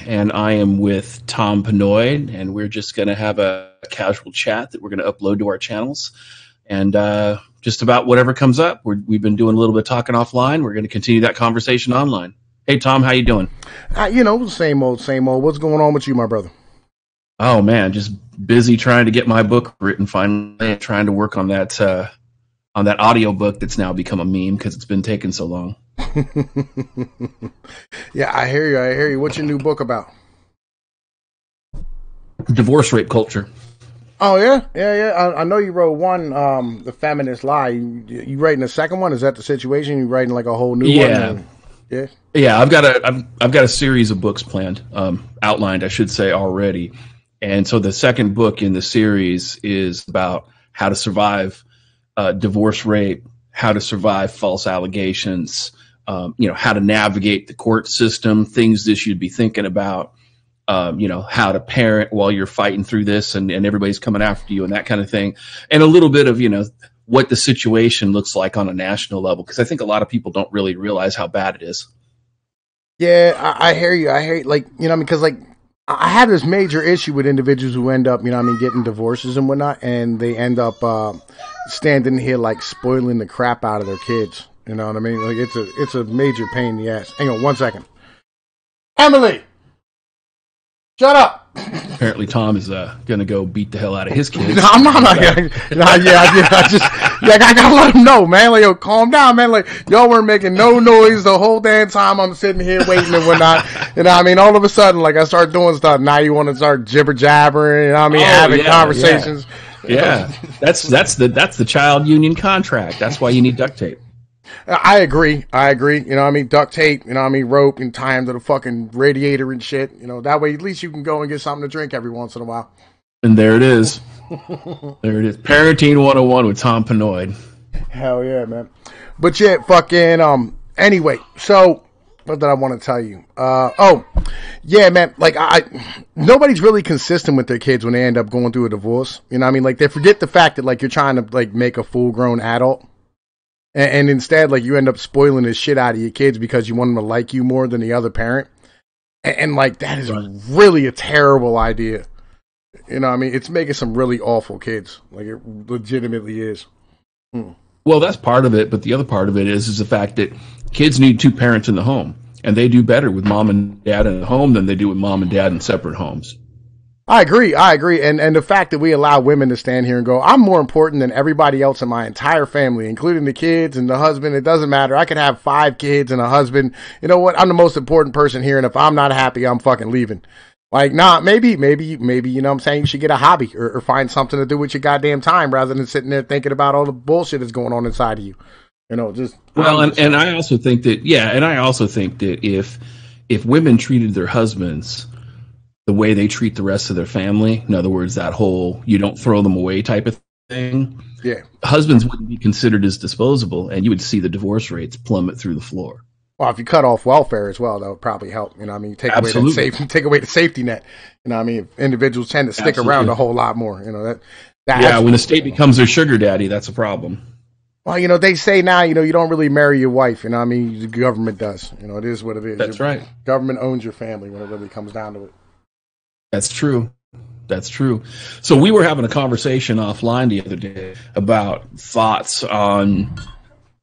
and I am with Tom Pinoy, and we're just going to have a casual chat that we're going to upload to our channels, and just about whatever comes up. We've been doing a little bit of talking offline. We're going to continue that conversation online. Hey, Tom, how you doing? Same old, same old. What's going on with you, my brother? Oh, man, just busy trying to get my book written finally, and trying to work on that audio book that's now become a meme because it's been taking so long. Yeah, I hear you. What's your new book about? Divorce rape culture. Oh, yeah. I know you wrote one, The Feminist Lie. You writing the second one? Is that the situation? You writing like a whole new one? Yeah. I've got a series of books planned, outlined, I should say, already. And so the second book in the series is about how to survive divorce rape, how to survive false allegations, how to navigate the court system, things that you'd be thinking about, how to parent while you're fighting through this and everybody's coming after you and that kind of thing. And a little bit of, what the situation looks like on a national level, because I think a lot of people don't really realize how bad it is. Yeah, I hear you. Because I have this major issue with individuals who end up, getting divorces and whatnot, and they end up standing here like spoiling the crap out of their kids. You know what I mean? Like it's a major pain in the ass. Hang on 1 second. Emily, shut up. Apparently, Tom is going to go beat the hell out of his kids. No, I'm not. I gotta let him know, man. Like, yo, calm down, man. Like, y'all weren't making no noise the whole damn time I'm sitting here waiting and whatnot. All of a sudden, like, I start doing stuff. Now you want to start jibber jabbering. Having conversations. Yeah, that's the child union contract. That's why you need duct tape. I agree. Duct tape, rope and tie him to the fucking radiator and shit. That way at least you can go and get something to drink every once in a while. And there it is. There it is. Parenting 101 with Tom Pinoy. Hell yeah, man. But yeah, anyway, so what did I want to tell you? Yeah, man, nobody's really consistent with their kids when they end up going through a divorce. They forget the fact that you're trying to make a full grown adult. And instead, you end up spoiling the shit out of your kids because you want them to like you more than the other parent. And that is really a terrible idea. It's making some really awful kids. It legitimately is. Well, that's part of it. But the other part of it is the fact that kids need two parents in the home. And they do better with mom and dad in the home than they do with mom and dad in separate homes. I agree. And the fact that we allow women to stand here and go, I'm more important than everybody else in my entire family, including the kids and the husband. It doesn't matter. I could have 5 kids and a husband. You know what? I'm the most important person here. And if I'm not happy, I'm fucking leaving. Maybe, you know what I'm saying? You should get a hobby or find something to do with your goddamn time rather than sitting there thinking about all the bullshit that's going on inside of you. And I also think that, if women treated their husbands the way they treat the rest of their family, in other words, that whole you don't throw them away type of thing, husbands wouldn't be considered as disposable, and you would see the divorce rates plummet through the floor. Well, if you cut off welfare as well, that would probably help. Take away the safety net. Individuals tend to stick around a whole lot more. When the state becomes their sugar daddy, that's a problem. Well, they say now, you don't really marry your wife. The government does. It is what it is. That's right. Government owns your family when it really comes down to it. That's true. So we were having a conversation offline the other day about thoughts on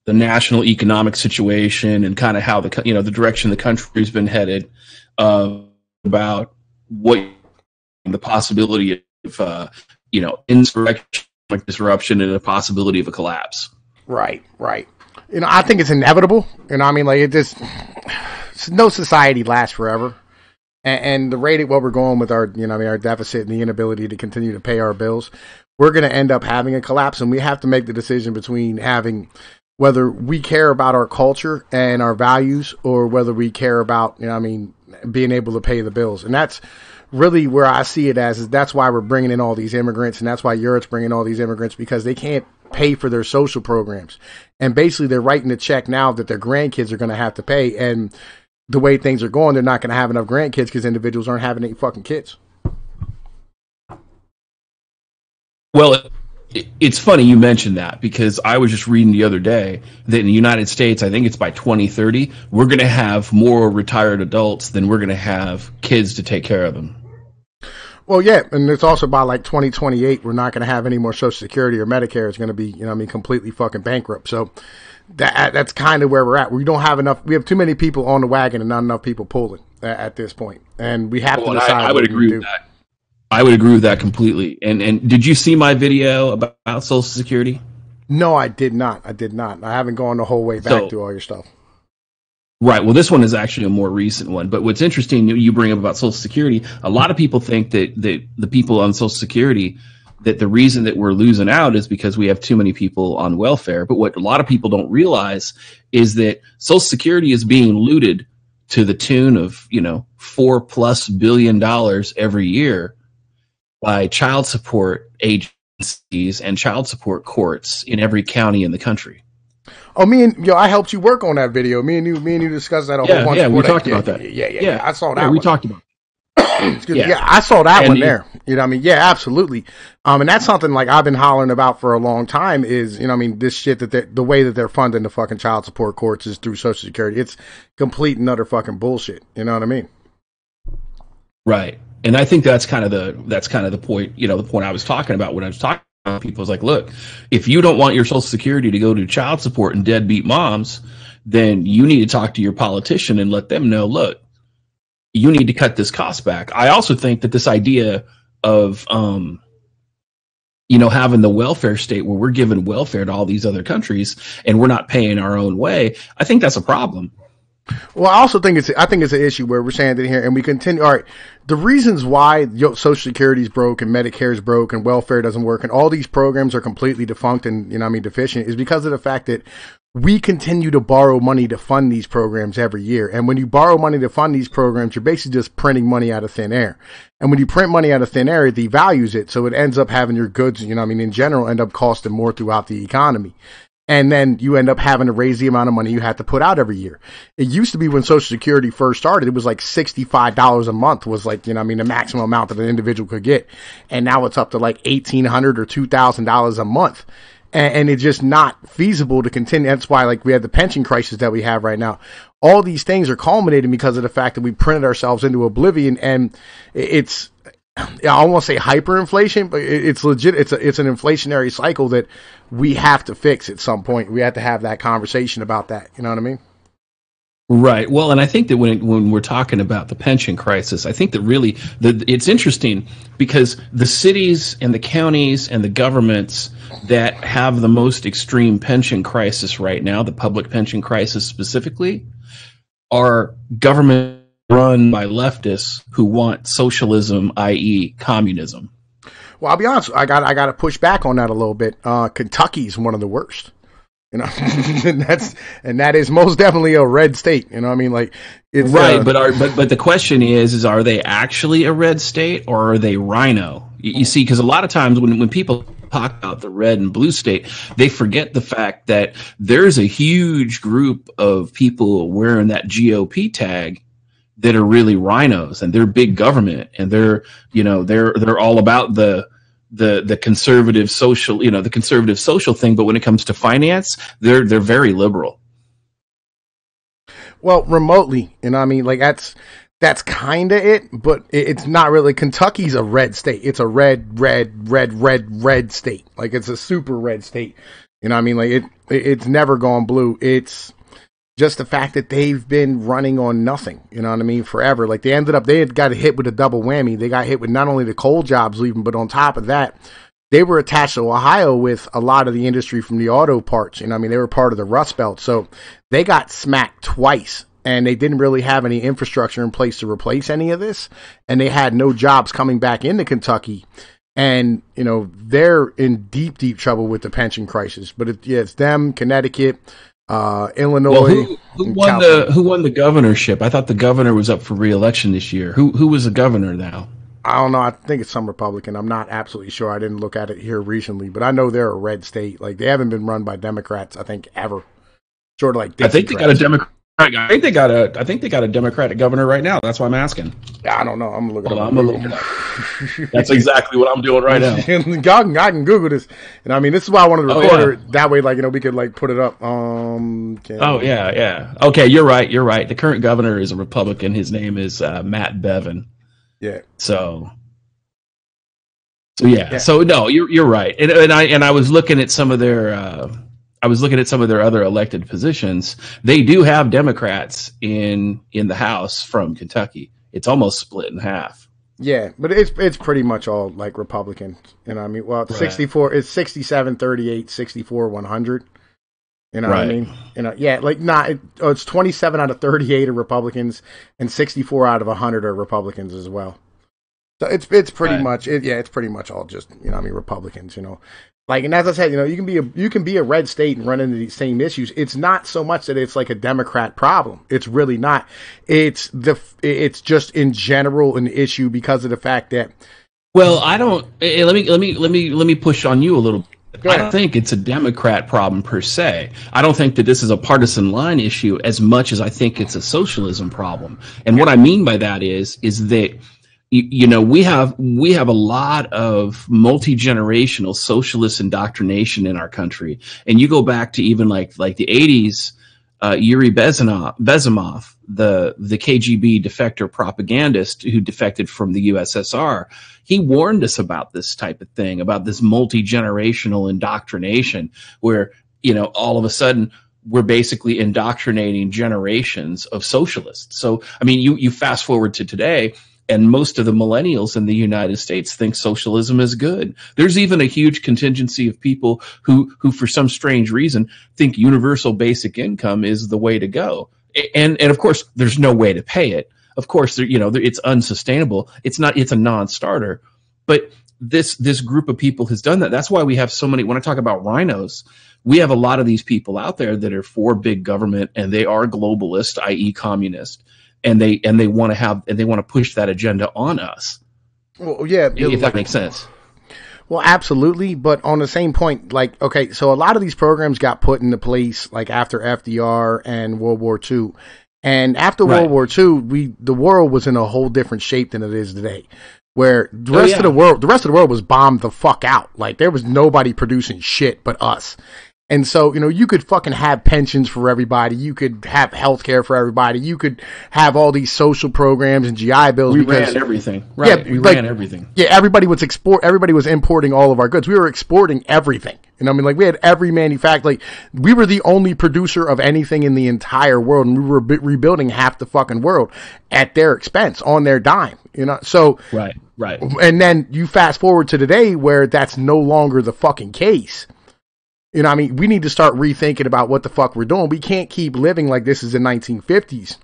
the national economic situation and kind of how the direction the country's been headed, about what the possibility of insurrection, disruption, and the possibility of a collapse. Right. I think it's inevitable. It's no society lasts forever. And the rate at what we're going with our, our deficit and the inability to continue to pay our bills, we're going to end up having a collapse. And we have to make the decision between whether we care about our culture and our values or whether we care about, being able to pay the bills. And that's really where I see it as, is that's why we're bringing in all these immigrants. And that's why Europe's bringing all these immigrants, because they can't pay for their social programs. And basically they're writing a check now that their grandkids are going to have to pay. And the way things are going, they're not going to have enough grandkids because individuals aren't having any fucking kids. Well, It's funny you mentioned that, because I was just reading the other day that in the United States, I think it's by 2030, we're going to have more retired adults than we're going to have kids to take care of them. Well, yeah, and it's also by like 2028, we're not going to have any more Social Security or Medicare. It's going to be, completely fucking bankrupt. So that's kind of where we're at. We don't have enough. We have too many people on the wagon and not enough people pulling at this point. And we have to decide. I would agree with that. I would agree with that completely. And did you see my video about Social Security? No, I did not. I haven't gone the whole way back through all your stuff. Right. Well, this one is actually a more recent one. But what's interesting, you bring up about Social Security, a lot of people think that the people on Social Security, that the reason that we're losing out is because we have too many people on welfare. But what a lot of people don't realize is that Social Security is being looted to the tune of, $4+ billion every year by child support agencies and child support courts in every county in the country. Oh, I helped you work on that video. Me and you discussed that a whole bunch. Yeah, we talked about that. Yeah. I saw that. Yeah, we talked about it. Excuse me. Yeah, I saw that one there. You know what I mean? Yeah, absolutely. And that's something like I've been hollering about for a long time is, this shit that the way that they're funding the fucking child support courts is through Social Security. It's complete and utter fucking bullshit. You know what I mean? Right. And I think that's kind of the point, the point I was talking about when I was talking about people. Is like, look, if you don't want your Social Security to go to child support and deadbeat moms, then you need to talk to your politician and let them know, look, you need to cut this cost back. I also think that this idea of, having the welfare state where we're giving welfare to all these other countries and we're not paying our own way, I think that's a problem. Well, I also think it's an issue where we're saying that here and we continue. All right. The reasons why Social Security is broke and Medicare is broke and welfare doesn't work and all these programs are completely defunct and, deficient is because of the fact that we continue to borrow money to fund these programs every year. And when you borrow money to fund these programs, you're basically just printing money out of thin air. And when you print money out of thin air, it devalues it. So it ends up having your goods, in general, end up costing more throughout the economy. And then you end up having to raise the amount of money you have to put out every year. It used to be when Social Security first started, it was like $65 a month was like, the maximum amount that an individual could get. And now it's up to like $1,800 or $2,000 a month. And it's just not feasible to continue. That's why like we have the pension crisis that we have right now. All these things are culminating because of the fact that we printed ourselves into oblivion, and it's, I don't want to say hyperinflation, but it's legit. It's an inflationary cycle that we have to fix at some point. We have to have that conversation about that. You know what I mean? Right. Well, and I think that when we're talking about the pension crisis, I think that really it's interesting because the cities and the counties and the governments that have the most extreme pension crisis right now, the public pension crisis specifically, are government run by leftists who want socialism, i.e. communism. Well, I'll be honest. I got to push back on that a little bit. Kentucky's one of the worst. And that is most definitely a red state. You know what I mean? Like it's right. But the question is are they actually a red state or are they rhino? You see, because a lot of times when people talk about the red and blue state, they forget the fact that there's a huge group of people wearing that GOP tag that are really rhinos, and they're big government, and they're all about the conservative social, the conservative social thing. But when it comes to finance, they're very liberal. Well, remotely, I mean, like that's kind of it, but it's not really. Kentucky's a red state. It's a red state. Like it's a super red state. You know what I mean? Like it's never gone blue. It's just the fact that they've been running on nothing, you know what I mean, forever. Like they had got hit with a double whammy. They got hit with not only the coal jobs leaving, but on top of that, they were attached to Ohio with a lot of the industry from the auto parts. You know what I mean? They were part of the Rust Belt. So they got smacked twice, and they didn't really have any infrastructure in place to replace any of this. And they had no jobs coming back into Kentucky. And, they're in deep, deep trouble with the pension crisis. But it's them, Connecticut, Illinois. Well, who won the governorship? I thought the governor was up for re-election this year. Who was the governor now? I don't know. I think it's some Republican. I'm not absolutely sure. I didn't look at it here recently, but I know they're a red state. Like they haven't been run by Democrats, I think, ever. Sort of like Dixiecrats. I think they got a Democrat I think they got a Democratic governor right now. That's why I'm asking. I don't know. I'm looking. I'm looking it up. That's exactly what I'm doing right now. I can Google this, and I mean, this is why I wanted to record it. That way, like, we could like put it up. Yeah. Okay, you're right. The current governor is a Republican. His name is Matt Bevin. Yeah. So yeah. So no, you're right. And I was looking at some of their. I was looking at some of their other elected positions. They do have Democrats in the House from Kentucky. It's almost split in half. Yeah, but it's pretty much all like Republicans. I mean, well, 64, it's 67, 38, 64, 100. You know what I mean? Yeah, like it's 27 out of 38 are Republicans and 64 out of 100 are Republicans as well. So it's pretty much it's pretty much all just Republicans. Like, and as I said, you can be a red state and run into these same issues. It's not so much that it's like a Democrat problem. It's really not. It's just in general an issue because of the fact that. Well, I don't. Let me push on you a little. I don't think it's a Democrat problem per se. I don't think that this is a partisan line issue as much as I think it's a socialism problem. And what I mean by that is that. We have a lot of multi-generational socialist indoctrination in our country, and you go back to even like the 80s. Yuri Bezimov, the KGB defector propagandist who defected from the USSR, he warned us about this type of thing, about this multi-generational indoctrination, where all of a sudden we're basically indoctrinating generations of socialists. So I mean, you fast forward to today. And most of the millennials in the United States think socialism is good. There's even a huge contingency of people who for some strange reason think universal basic income is the way to go. And of course, there's no way to pay it. Of course, it's unsustainable. It's a non-starter. But this group of people has done that. That's why we have so many. When I talk about rhinos, we have a lot of these people out there that are for big government, and they are globalist, i.e., communist. And they want to push that agenda on us. Well, yeah, if that makes sense. Well, absolutely, but on the same point, like, okay, so a lot of these programs got put into place like after FDR and World War II, and after World War II, the world was in a whole different shape than it is today. Where the rest of the world was bombed the fuck out. Like, there was nobody producing shit but us. And so, you could fucking have pensions for everybody. You could have healthcare for everybody. You could have all these social programs and GI Bills. We ran everything. Right. Yeah, we ran everything. Yeah, everybody was importing all of our goods. We were exporting everything. Like, we had every manufacturer. Like, we were the only producer of anything in the entire world, and we were rebuilding half the fucking world at their expense, on their dime. So Right. And then you fast forward to today where that's no longer the fucking case. We need to start rethinking about what the fuck we're doing. We can't keep living like this is the 1950s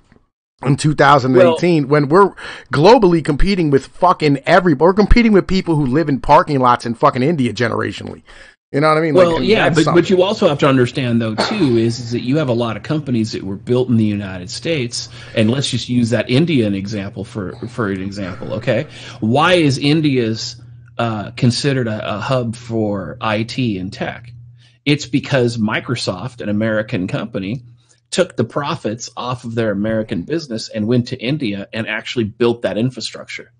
in 2018 when we're globally competing with fucking we're competing with people who live in parking lots in fucking India generationally. You know what I mean? Well, but you also have to understand, though, too, is that you have a lot of companies that were built in the United States, and let's just use that Indian example for an example, okay? Why is India's considered a hub for IT and tech? It's because Microsoft, an American company, took the profits off of their American business and went to India and actually built that infrastructure.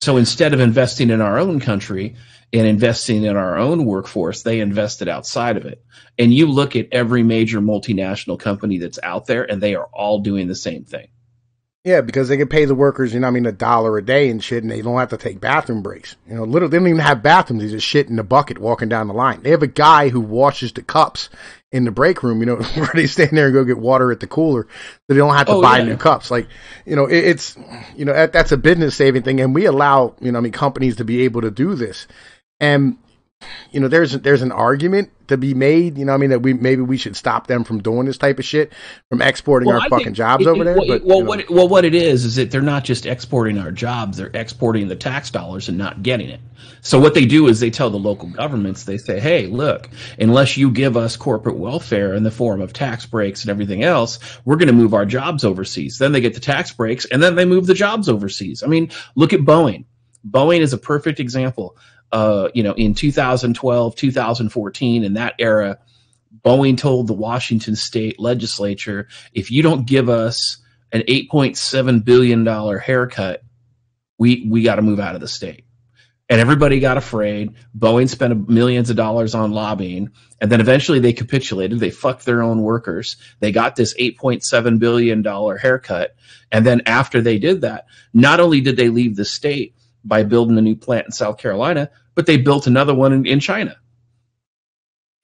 So instead of investing in our own country and investing in our own workforce, they invested outside of it. And you look at every major multinational company that's out there, and they are all doing the same thing. Yeah, because they can pay the workers, $1 a day and shit, and they don't have to take bathroom breaks. Literally, they don't even have bathrooms. They just shit in the bucket walking down the line. They have a guy who washes the cups in the break room, where they stand there and go get water at the cooler, so they don't have to buy new cups. Like, it's, that's a business saving thing, and we allow, companies to be able to do this. And, there's an argument to be made, that we should stop them from doing this type of shit, from exporting our fucking jobs over there. What it is that they're not just exporting our jobs, they're exporting the tax dollars and not getting it. So what they do is they tell the local governments, they say, hey, look, unless you give us corporate welfare in the form of tax breaks and everything else, we're going to move our jobs overseas. Then they get the tax breaks, and then they move the jobs overseas. I mean, look at Boeing. Boeing is a perfect example. In 2012, 2014, in that era, Boeing told the Washington state legislature, if you don't give us an $8.7 billion haircut, we got to move out of the state. And everybody got afraid. Boeing spent millions of dollars on lobbying. And then eventually they capitulated. They fucked their own workers. They got this $8.7 billion haircut. And then after they did that, not only did they leave the state by building a new plant in South Carolina, but they built another one in China.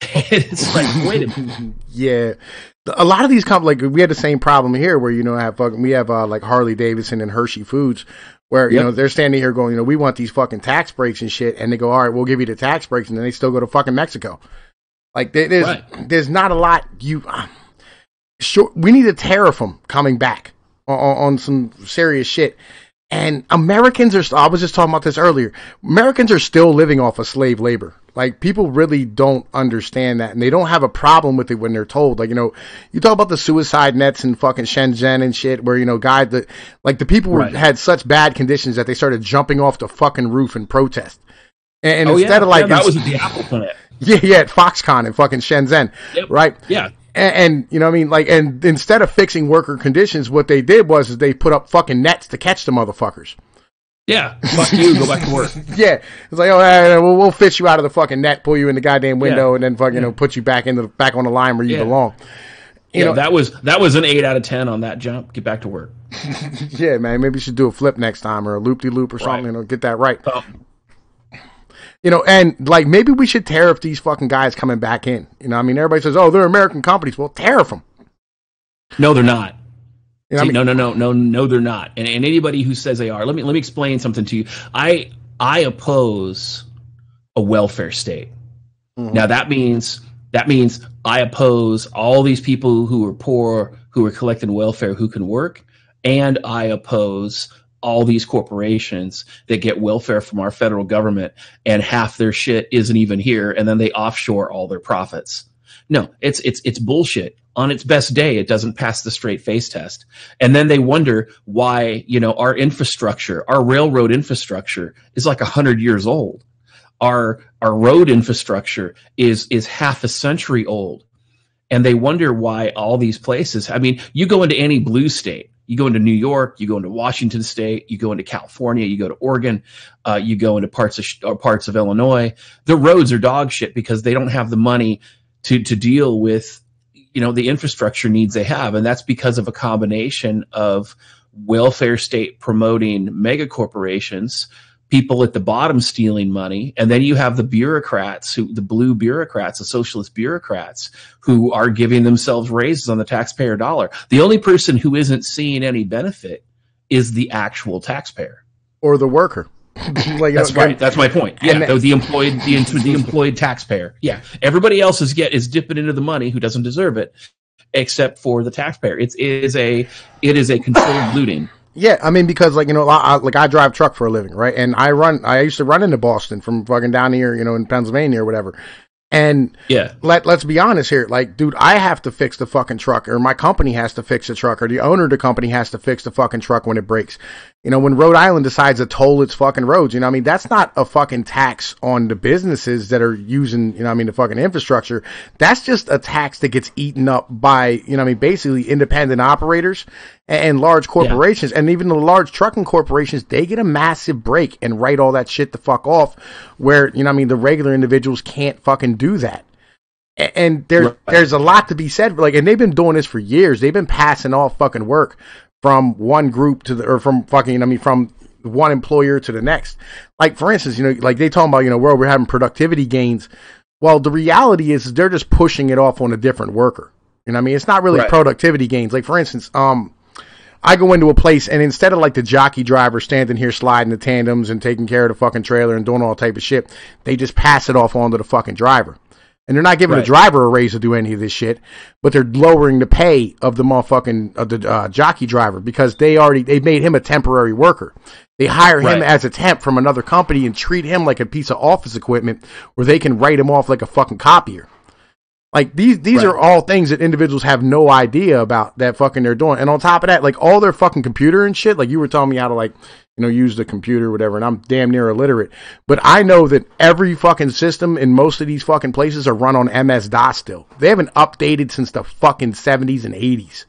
It's like, wait a minute. Yeah. A lot of these companies, like we had the same problem here where, we have like Harley Davidson and Hershey Foods where, you know, they're standing here going, we want these fucking tax breaks and shit. And they go, all right, we'll give you the tax breaks. And then they still go to fucking Mexico. Like there's not a lot sure. We need a tariff them coming back on some serious shit. And Americans I was just talking about this earlier. Americans are still living off of slave labor. Like, people really don't understand that, and they don't have a problem with it when they're told. Like, you talk about the suicide nets in fucking Shenzhen and shit, where, guys that, like, the people had such bad conditions that they started jumping off the fucking roof in protest. And instead of like, that was at the Apple plant. Yeah, at Foxconn in fucking Shenzhen, right? Yeah. And you know what I mean? Like, and instead of fixing worker conditions, what they did was they put up fucking nets to catch the motherfuckers. Yeah, fuck you, go back to work. Yeah, it's like, we'll fish you out of the fucking net, pull you in the goddamn window, and then fucking put you back on the line where you belong. You know, that was an 8 out of 10 on that jump. Get back to work. Yeah, man, maybe you should do a flip next time or a loop-de-loop or something. Get that right. And like maybe we should tariff these fucking guys coming back in. I mean, everybody says, oh, they're American companies. Well, tariff them. No, they're not. No, they're not. And anybody who says they are, let me explain something to you. I oppose a welfare state. Mm-hmm. Now that means I oppose all these people who are poor, who are collecting welfare, who can work, and I oppose all these corporations that get welfare from our federal government and half their shit isn't even here, and then they offshore all their profits. No, it's bullshit. On its best day, it doesn't pass the straight face test. And then they wonder why, our infrastructure, our railroad infrastructure is like 100 years old. Our road infrastructure is half a century old. And they wonder why all these places, I mean, you go into any blue state, you go into New York, you go into Washington State, you go into California, you go to Oregon, you go into parts of Illinois, the roads are dog shit because they don't have the money to deal with the infrastructure needs they have. And that's because of a combination of welfare state promoting mega corporations, people at the bottom stealing money, and then you have the bureaucrats, the blue bureaucrats, the socialist bureaucrats, who are giving themselves raises on the taxpayer dollar. The only person who isn't seeing any benefit is the actual taxpayer. Or the worker. Like, that's right. That's my point. Yeah, the employed taxpayer. Yeah, everybody else is dipping into the money who doesn't deserve it, except for the taxpayer. It is a controlled looting. Yeah, I mean, because I drive truck for a living, right? And I used to run into Boston from fucking down here, in Pennsylvania or whatever. And let's be honest here. Like, dude, I have to fix the fucking truck, or my company has to fix the truck, or the owner of the company has to fix the fucking truck when it breaks. When Rhode Island decides to toll its fucking roads, that's not a fucking tax on the businesses that are using, the fucking infrastructure. That's just a tax that gets eaten up by, basically independent operators and large corporations. And even the large trucking corporations, they get a massive break and write all that shit the fuck off, where, the regular individuals can't fucking do that. And there's a lot to be said. And they've been doing this for years. They've been passing off fucking work from one group from one employer to the next. Like, for instance, like they talking about, where we're having productivity gains. Well, the reality is they're just pushing it off on a different worker. It's not really productivity gains. Like, for instance, I go into a place and instead of like the jockey driver standing here sliding the tandems and taking care of the fucking trailer and doing all type of shit, they just pass it off onto the fucking driver. And they're not giving the driver a raise to do any of this shit, but they're lowering the pay of the motherfucking jockey driver because they made him a temporary worker. They hire him as a temp from another company and treat him like a piece of office equipment where they can write him off like a fucking copier. Like these are all things that individuals have no idea about that fucking they're doing. And on top of that, like all their fucking computer and shit, like you were telling me how to like, use the computer or whatever, and I'm damn near illiterate. But I know that every fucking system in most of these fucking places are run on MS-DOS still. They haven't updated since the fucking 70s and 80s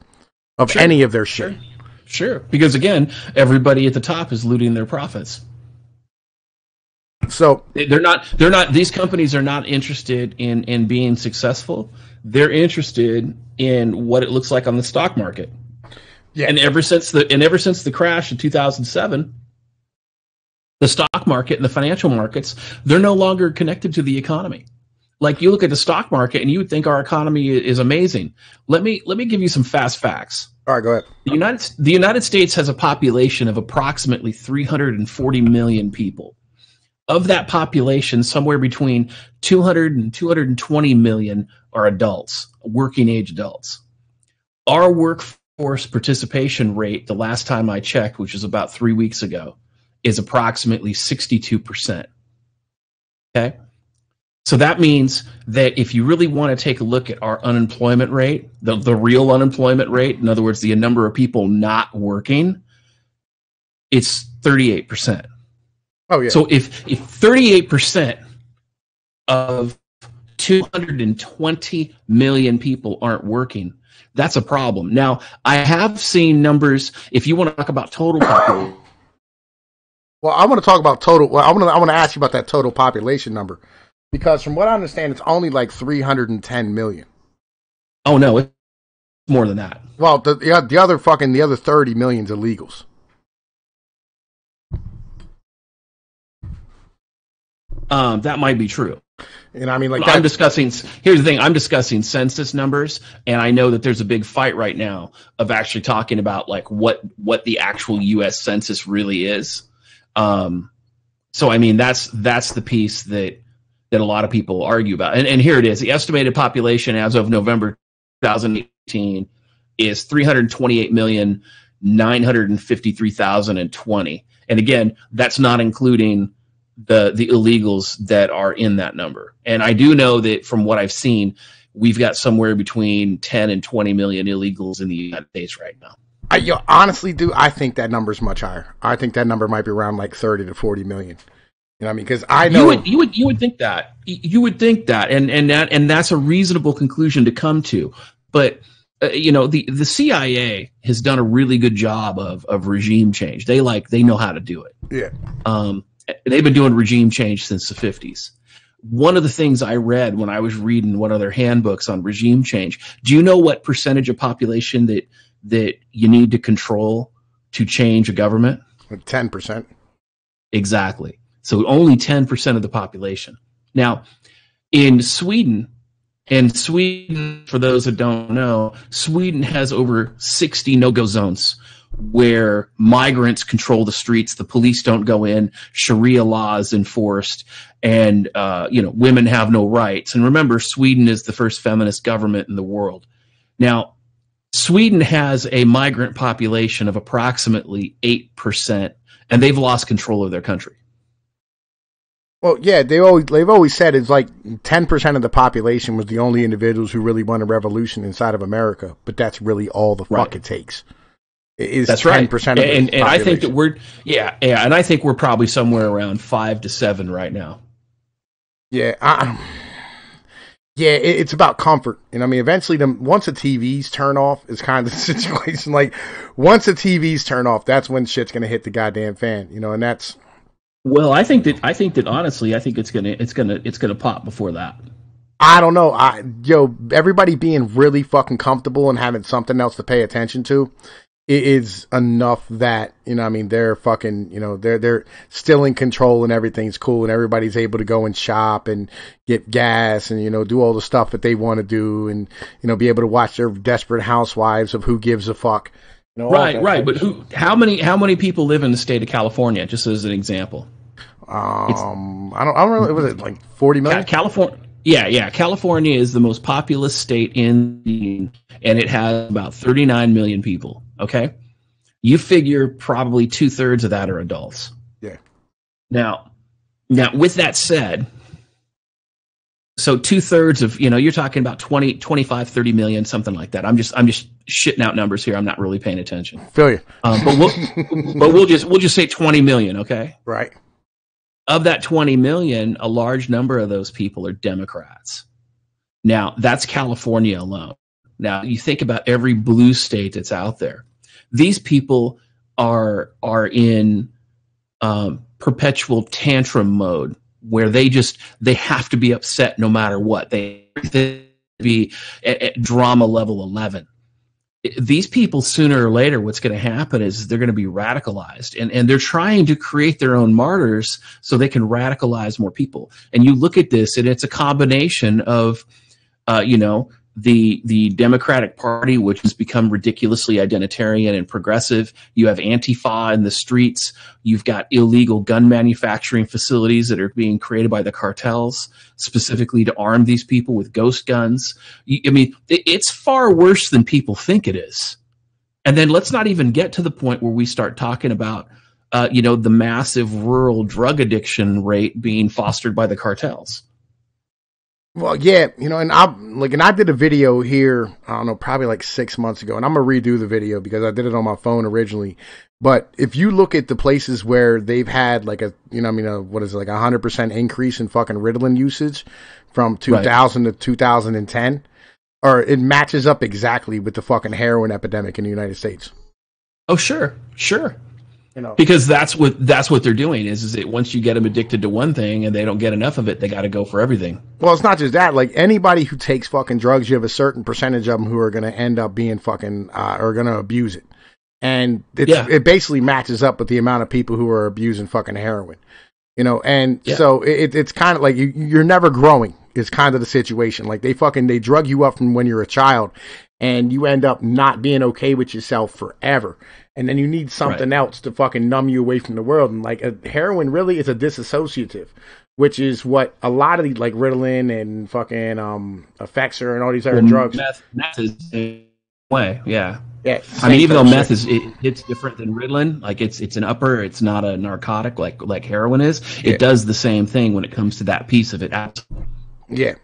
of any of their shit. Sure. Because again, everybody at the top is looting their profits. So these companies are not interested in being successful. They're interested in what it looks like on the stock market. Yeah. And ever since the crash in 2007, the stock market and the financial markets, they're no longer connected to the economy. Like you look at the stock market and you would think our economy is amazing. Let me give you some fast facts. All right, go ahead. The United States has a population of approximately 340 million people. Of that population, somewhere between 200 and 220 million are adults, working age adults. Our workforce participation rate, the last time I checked, which was about 3 weeks ago, is approximately 62%. Okay? So that means that if you really want to take a look at our unemployment rate, the real unemployment rate, in other words, the number of people not working, it's 38%. Oh, yeah. So if 38% of 220 million people aren't working, that's a problem. Now, I have seen numbers, if you want to talk about total population. Well, I want to talk about total. Well, I want to ask you about that total population number. Because from what I understand, it's only like 310 million. Oh, no, it's more than that. Well, the other 30 million's illegals. That might be true. And I mean, like, here's the thing, I'm discussing census numbers, and I know that there's a big fight right now of actually talking about like what the actual U.S. Census really is. So, I mean, that's the piece that a lot of people argue about. And here it is. The estimated population as of November 2018 is 328,953,020. And again, that's not including the illegals that are in that number. And I do know that from what I've seen, we've got somewhere between 10 and 20 million illegals in the United States right now. Honestly, I think that number's much higher. I think that number might be around like 30 to 40 million. You know what I mean? Because I know you would think that. You would think that, and that's a reasonable conclusion to come to. But the CIA has done a really good job of regime change. They know how to do it. Yeah. They've been doing regime change since the 50s. One of the things I read when I was reading one of their handbooks on regime change, do you know what percentage of population that you need to control to change a government? 10%. Exactly. So only 10% of the population. Now, in Sweden, for those that don't know, Sweden has over 60 no-go zones where migrants control the streets, the police don't go in, Sharia law is enforced, and women have no rights. And remember, Sweden is the first feminist government in the world. Now, Sweden has a migrant population of approximately 8%, and they've lost control of their country. Well, yeah, they've always said it's like 10% of the population was the only individuals who really want a revolution inside of America, but that's really all the fuck it takes. That's 10% right. Of the and I think that and I think we're probably somewhere around 5 to 7 right now. Yeah, it's about comfort. And I mean, eventually, once the TVs turn off, it's kind of the situation. Like, once the TVs turn off, that's when shit's gonna hit the goddamn fan. And that's. Well, I think that honestly, I think it's gonna pop before that. I don't know. Everybody being really fucking comfortable and having something else to pay attention to. It is enough that, they're fucking, they're still in control and everything's cool and everybody's able to go and shop and get gas and, do all the stuff that they want to do and, be able to watch their Desperate Housewives of Who Gives a Fuck. Right. But how many people live in the state of California, just as an example? I don't know. Was it like 40 million? California. Yeah. California is the most populous state in the union, and it has about 39 million people. Okay, you figure probably 2/3 of that are adults. Yeah. Now, with that said, So 2/3 of, you're talking about 20, 25, 30 million, something like that. I'm just shitting out numbers here. I'm not really paying attention. Feel you. We'll just say 20 million. Okay. Right. Of that 20 million, a large number of those people are Democrats. Now that's California alone. Now you think about every blue state that's out there. These people are in perpetual tantrum mode, where they have to be upset no matter what. They be at drama level 11. These people, sooner or later, what's going to happen is they're going to be radicalized, and they're trying to create their own martyrs so they can radicalize more people. And you look at this, and it's a combination of, the Democratic Party, which has become ridiculously identitarian and progressive. You have Antifa in the streets. You've got illegal gun manufacturing facilities that are being created by the cartels specifically to arm these people with ghost guns. It's far worse than people think it is. And then let's not even get to the point where we start talking about, the massive rural drug addiction rate being fostered by the cartels. Well, yeah, and I did a video here, I don't know, probably like 6 months ago, and I'm going to redo the video because I did it on my phone originally. But if you look at the places where they've had like what is it, like 100% increase in fucking Ritalin usage from 2000 to 2010, or it matches up exactly with the fucking heroin epidemic in the United States. Oh, sure. Because that's what they're doing is that once you get them addicted to one thing and they don't get enough of it, they got to go for everything. Well, it's not just that. Like anybody who takes fucking drugs, you have a certain percentage of them who are going to end up being fucking are going to abuse it, and it basically matches up with the amount of people who are abusing fucking heroin. So it's kind of like you're never growing. Is kind of the situation. Like they drug you up from when you're a child, and you end up not being okay with yourself forever. And then you need something else to fucking numb you away from the world. And like heroin really is a disassociative, which is what a lot of these like Ritalin and fucking Effexor and all these other drugs. Meth is way, yeah. Yeah. I mean, even though meth it's different than Ritalin, like it's an upper, it's not a narcotic like heroin is. It does the same thing when it comes to that piece of it. Yeah.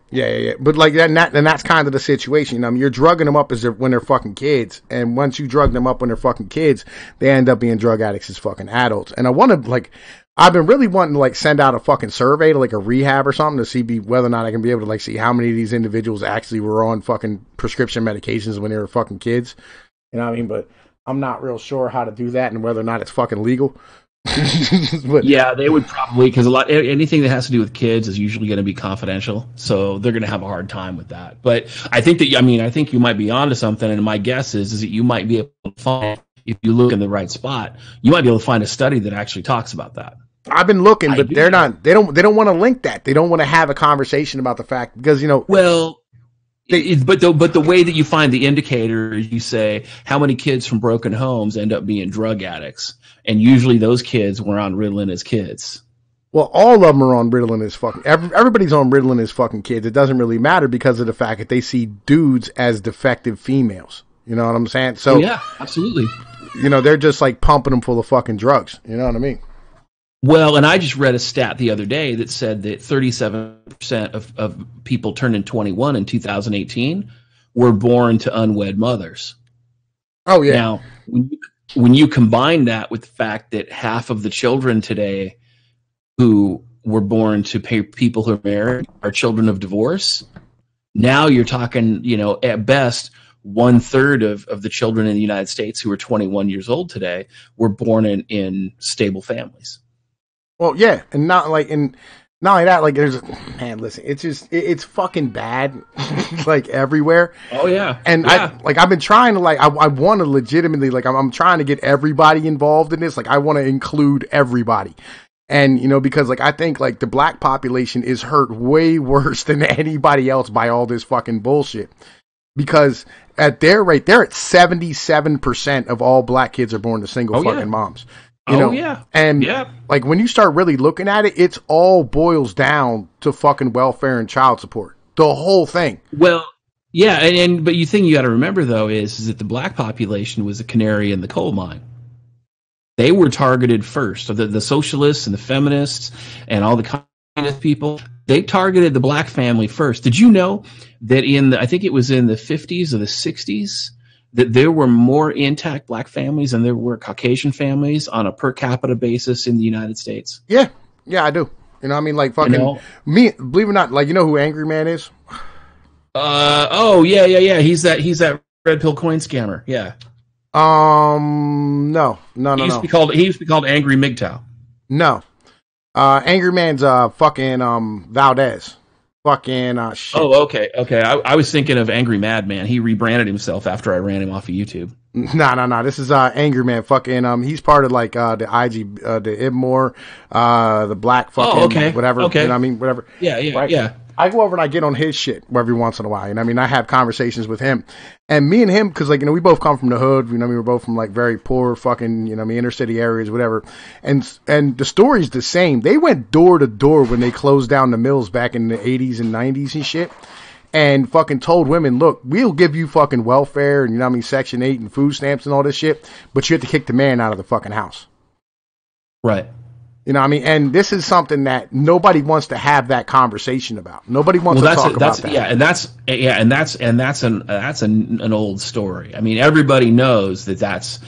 But like that, and that's kind of the situation. You're drugging them up when they're fucking kids, and once you drug them up when they're fucking kids, they end up being drug addicts as fucking adults. And I've been really wanting to send out a fucking survey to a rehab or something to see whether or not I can be able to see how many of these individuals actually were on fucking prescription medications when they were fucking kids. You know what I mean? But I'm not real sure how to do that and whether or not it's fucking legal. Yeah, they would probably, because anything that has to do with kids is usually going to be confidential, so they're going to have a hard time with that. But I think you might be onto something, and my guess is that you might be able to find, if you look in the right spot, you might be able to find a study that actually talks about that. I've been looking, but they don't want to link that. They don't want to have a conversation about the fact because well. But the way that you find the indicator is you say how many kids from broken homes end up being drug addicts, and usually those kids were on Ritalin as kids. Well, all of them are on Ritalin as fucking. Everybody's on Ritalin as fucking kids. It doesn't really matter because of the fact that they see dudes as defective females. You know what I'm saying? So yeah, absolutely. They're just pumping them full of fucking drugs. You know what I mean? Well, and I just read a stat the other day that said that 37% of people turning 21 in 2018 were born to unwed mothers. Oh, yeah. Now, when you combine that with the fact that half of the children today who were born to people who are married are children of divorce, now you're talking, at best, 1/3 of the children in the United States who are 21 years old today were born in stable families. Well, yeah, and not only that, there's listen, it's fucking bad, everywhere. Oh yeah, and yeah. I've been trying to I want to legitimately I'm trying to get everybody involved in this. I want to include everybody, and because I think the black population is hurt way worse than anybody else by all this fucking bullshit. Because at their rate, they're at 77% of all black kids are born to single fucking moms. And when you start really looking at it, it's all boils down to fucking welfare and child support. The whole thing. Well, yeah, but you think you got to remember though is that the black population was a canary in the coal mine. They were targeted first. So the socialists and the feminists and all the people, they targeted the black family first. Did you know that I think it was in the 50s or the 60s, that there were more intact black families than there were Caucasian families on a per capita basis in the United States? Yeah, I do. You know what I mean? Like fucking me, believe it or not, like, you know who Angry Man is? Oh, yeah. He's that red pill coin scammer. Yeah. No. He used to be called Angry MGTOW. No. Angry Man's fucking Valdez. Fucking shit. Oh, okay. I was thinking of Angry Madman. He rebranded himself after I ran him off of YouTube. No. This is Angry Man. Fucking he's part of like the IG, the Ibmore, the black fucking whatever. Okay. You know what I mean? Whatever. Yeah, right? Yeah. I go over and I get on his shit every once in a while. You know what I mean? I have conversations with him. And me and him, because, like, you know, we both come from the hood. You know, we were both from, like, very poor fucking, you know, inner city areas, whatever. And the story's the same. They went door to door when they closed down the mills back in the 80s and 90s and shit. And fucking told women, look, we'll give you fucking welfare and, you know what I mean, Section 8 and food stamps and all this shit. But you have to kick the man out of the fucking house. Right. You know what I mean? And this is something that nobody wants to have that conversation about. Nobody wants to talk about that. Yeah, and that's an old story. I mean, everybody knows that's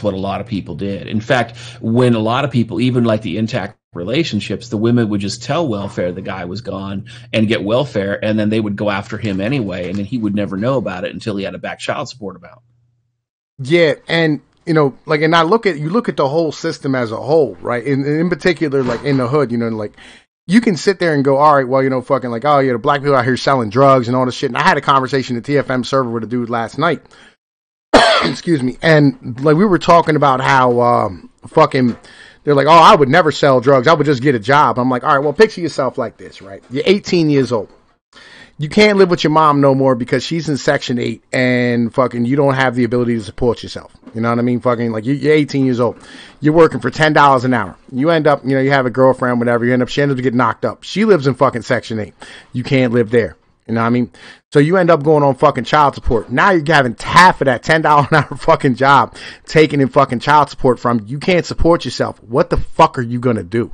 what a lot of people did. In fact, when a lot of people, even like the intact relationships, the women would just tell welfare the guy was gone and get welfare, and then they would go after him anyway, and then he would never know about it until he had to back child support about. Yeah, and you know, like, and you look at the whole system as a whole, right? In particular, like in the hood, you know, like you can sit there and go, all right, well, you know, fucking like, oh yeah, the black people out here selling drugs and all this shit. And I had a conversation at TFM server with a dude last night. Excuse me. And like we were talking about how fucking they're like, oh, I would never sell drugs. I would just get a job. I'm like, all right, well, picture yourself like this, right? You're 18 years old. You can't live with your mom no more because she's in Section 8 and fucking you don't have the ability to support yourself. You know what I mean? Fucking like you're 18 years old. You're working for $10 an hour. You end up, you know, you have a girlfriend, whatever. She ends up getting knocked up. She lives in fucking Section 8. You can't live there. You know what I mean? So you end up going on fucking child support. Now you're having half of that $10 an hour fucking job taken in fucking child support from you. Can't support yourself. What the fuck are you going to do?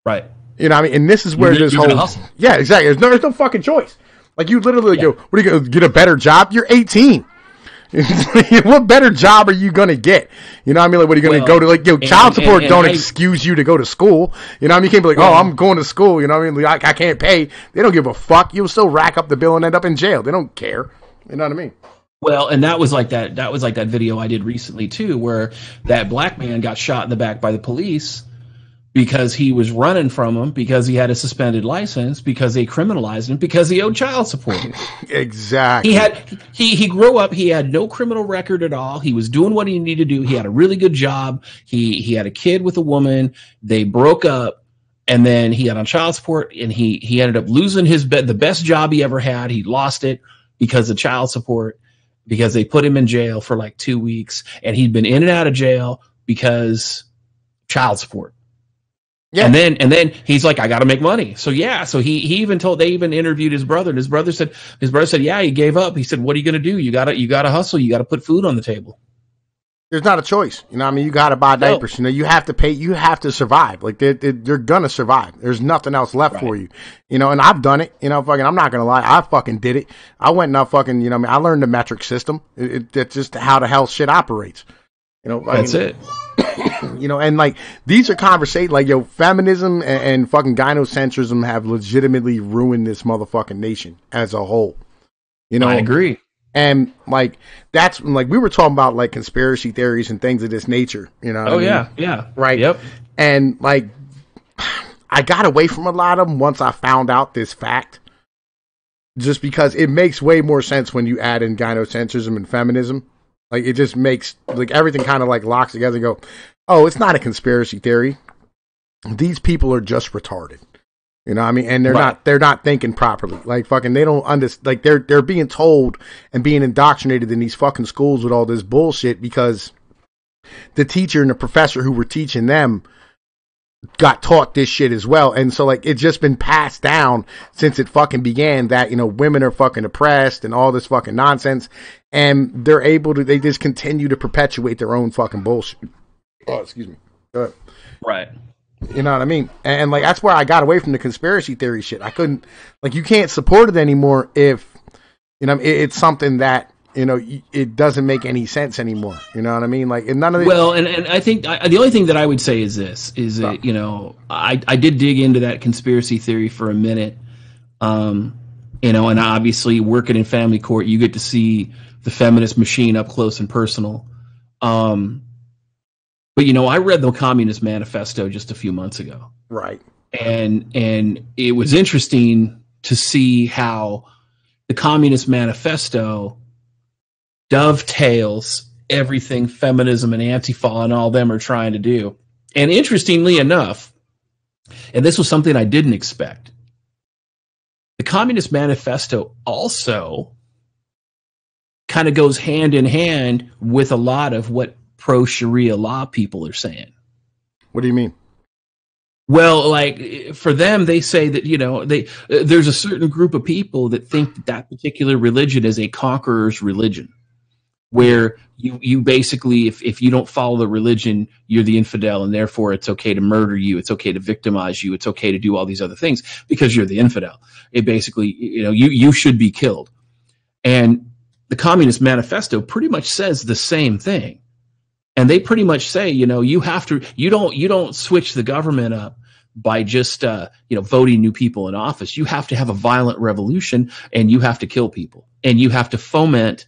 Right. You know what I mean? And this is where this whole... Yeah, exactly. There's no fucking choice. Like, you literally go, what are you going to get a better job? You're 18. What better job are you going to get? You know what I mean? Like, what are you going to go to? Like, child support don't excuse you to go to school. You know what I mean? You can't be like, oh, I'm going to school. You know what I mean? Like, I can't pay. They don't give a fuck. You'll still rack up the bill and end up in jail. They don't care. You know what I mean? Well, and that was like that video I did recently, too, where that black man got shot in the back by the police because he was running from them, because he had a suspended license, because they criminalized him, because he owed child support. Exactly. He grew up, he had no criminal record at all. He was doing what he needed to do. He had a really good job. He had a kid with a woman. They broke up, and then he had on child support, and he ended up losing the best job he ever had. He lost it because of child support, because they put him in jail for like 2 weeks, and he'd been in and out of jail because child support. Yeah. And then he's like, I got to make money. So he even interviewed his brother, and his brother said, yeah, he gave up. He said, what are you going to do? You got to hustle. You got to put food on the table. There's not a choice. You know what I mean? You got to buy diapers. You know, you have to pay, you have to survive. Like they're going to survive. There's nothing else left for you. You know, and I've done it, you know, fucking, I'm not going to lie. I fucking did it. I went and I fucking, you know, I learned the metric system. It's just how the hell shit operates. You know, that's it. You know, and like these are conversations like, yo, feminism and fucking gynocentrism have legitimately ruined this motherfucking nation as a whole. You know, I agree. And like that's like we were talking about like conspiracy theories and things of this nature. You know? Yeah, right. Yep. And like I got away from a lot of them once I found out this fact, just because it makes way more sense when you add in gynocentrism and feminism. Like, it just makes, like, everything kind of, like, locks together and go, oh, it's not a conspiracy theory. These people are just retarded. You know what I mean? And they're not thinking properly. Like, fucking, they don't understand. Like, they're being told and being indoctrinated in these fucking schools with all this bullshit because the teacher and the professor who were teaching them got taught this shit as well. And so, like, it's just been passed down since it fucking began that, you know, women are fucking oppressed and all this fucking nonsense. And they just continue to perpetuate their own fucking bullshit. Oh, excuse me. Go ahead. Right. You know what I mean? And like, that's where I got away from the conspiracy theory shit. I couldn't, like, you can't support it anymore if, you know, it's something that, you know, it doesn't make any sense anymore. You know what I mean? Like, and none of the Well, and I think the only thing that I would say is this, is that, you know, I did dig into that conspiracy theory for a minute. You know, and obviously working in family court, you get to see the feminist machine up close and personal. But, you know, I read the Communist Manifesto just a few months ago. Right. And it was interesting to see how the Communist Manifesto dovetails everything feminism and Antifa and all them are trying to do. And interestingly enough, and this was something I didn't expect, the Communist Manifesto also kind of goes hand in hand with a lot of what pro-Sharia law people are saying. What do you mean? Well, like, for them, they say that, you know, there's a certain group of people that think that particular religion is a conqueror's religion, where you basically, if you don't follow the religion, you're the infidel, and therefore it's okay to murder you, it's okay to victimize you, it's okay to do all these other things because you're the infidel. It basically, you know, you should be killed. And the Communist Manifesto pretty much says the same thing. And they pretty much say, you know, you don't switch the government up by just, you know, voting new people in office. You have to have a violent revolution, and you have to kill people, and you have to foment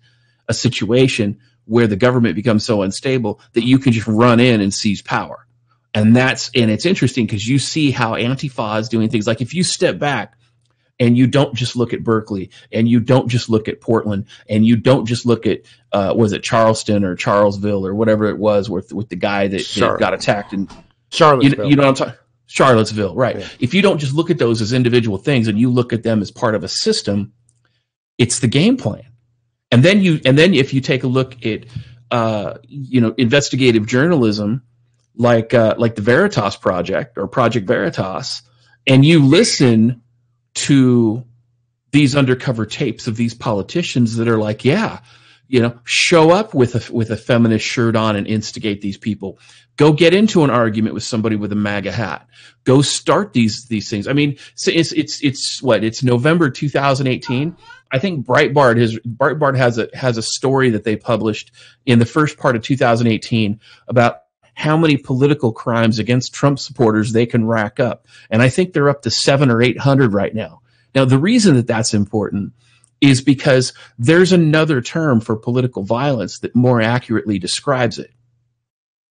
a situation where the government becomes so unstable that you can just run in and seize power. And it's interesting because you see how Antifa is doing things. Like, if you step back and you don't just look at Berkeley, and you don't just look at Portland, and you don't just look at, was it Charleston or Charlesville or whatever it was with the guy that got attacked in Charlottesville. You know what I'm talking? Charlottesville, right. Yeah. If you don't just look at those as individual things and you look at them as part of a system, it's the game plan. And then if you take a look at, you know, investigative journalism, like the Veritas Project or Project Veritas, and you listen to these undercover tapes of these politicians that are like, yeah, you know, show up with a feminist shirt on and instigate these people. Go get into an argument with somebody with a MAGA hat. Go start these things. I mean, it's November 2018. I think Breitbart has a story that they published in the first part of 2018 about how many political crimes against Trump supporters they can rack up. And I think they're up to 700 or 800 right now. Now, the reason that that's important is because there's another term for political violence that more accurately describes it.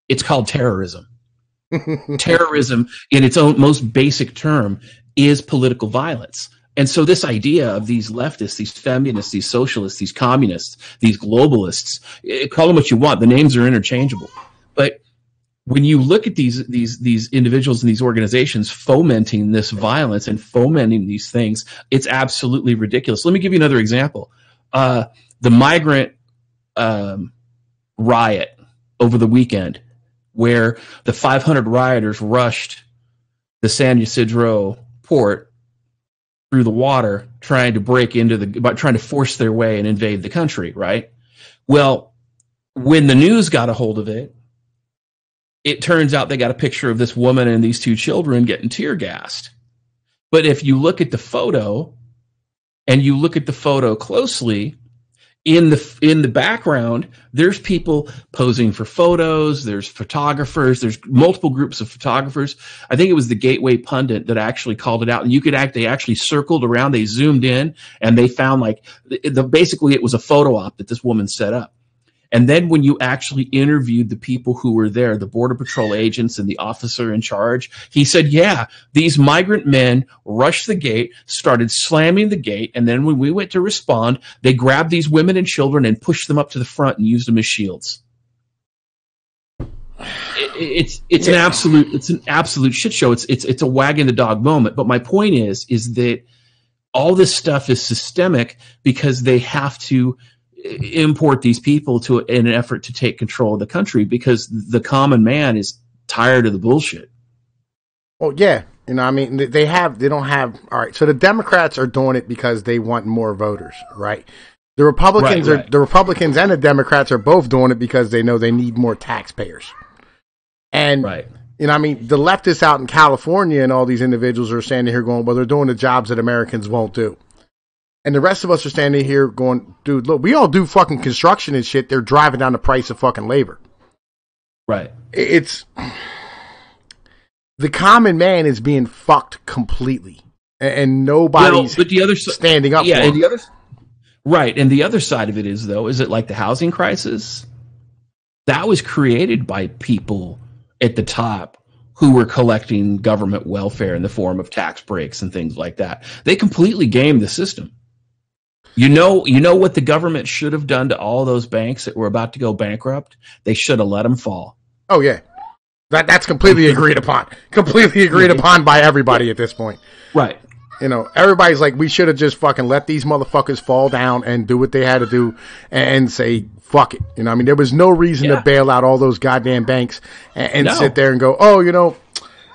It's called terrorism. Terrorism, in its own most basic term, is political violence. And so this idea of these leftists, these feminists, these socialists, these communists, these globalists, call them what you want. The names are interchangeable. But when you look at these individuals and these organizations fomenting this violence and fomenting these things, it's absolutely ridiculous. Let me give you another example. The migrant riot over the weekend, where the 500 rioters rushed the San Ysidro port through the water, trying to force their way and invade the country, right? Well, when the news got a hold of it, it turns out they got a picture of this woman and these two children getting tear gassed. But if you look at the photo, and you look at the photo closely, in the background, there's people posing for photos, there's photographers, there's multiple groups of photographers. I think it was the Gateway Pundit that actually called it out, and they actually circled around, they zoomed in, and they found basically it was a photo op that this woman set up. And then when you actually interviewed the people who were there, the Border Patrol agents and the officer in charge, he said, yeah, these migrant men rushed the gate, started slamming the gate, and then when we went to respond, they grabbed these women and children and pushed them up to the front and used them as shields. It's an absolute shit show. It's a wagging the dog moment. But my point is that all this stuff is systemic because they have to import these people in an effort to take control of the country, because the common man is tired of the bullshit. Well, yeah. You know, I mean, they don't have, all right. So the Democrats are doing it because they want more voters, right? The Republicans the Republicans and the Democrats are both doing it because they know they need more taxpayers. And, You know, I mean, the leftists out in California and all these individuals are standing here going, well, they're doing the jobs that Americans won't do. And the rest of us are standing here going, dude, look, we all do fucking construction and shit. They're driving down the price of fucking labor. Right. It's the common man is being fucked completely, and nobody's standing up for him. Right. And the other side of it is, though, is it like the housing crisis? That was created by people at the top who were collecting government welfare in the form of tax breaks and things like that. They completely gamed the system. You know what the government should have done to all those banks that were about to go bankrupt? They should have let them fall. Oh, yeah. That's completely agreed upon. Completely agreed upon by everybody at this point. Right. You know, everybody's like, we should have just fucking let these motherfuckers fall down and do what they had to do and say, fuck it. You know, I mean, there was no reason to bail out all those goddamn banks and sit there and go, oh, you know,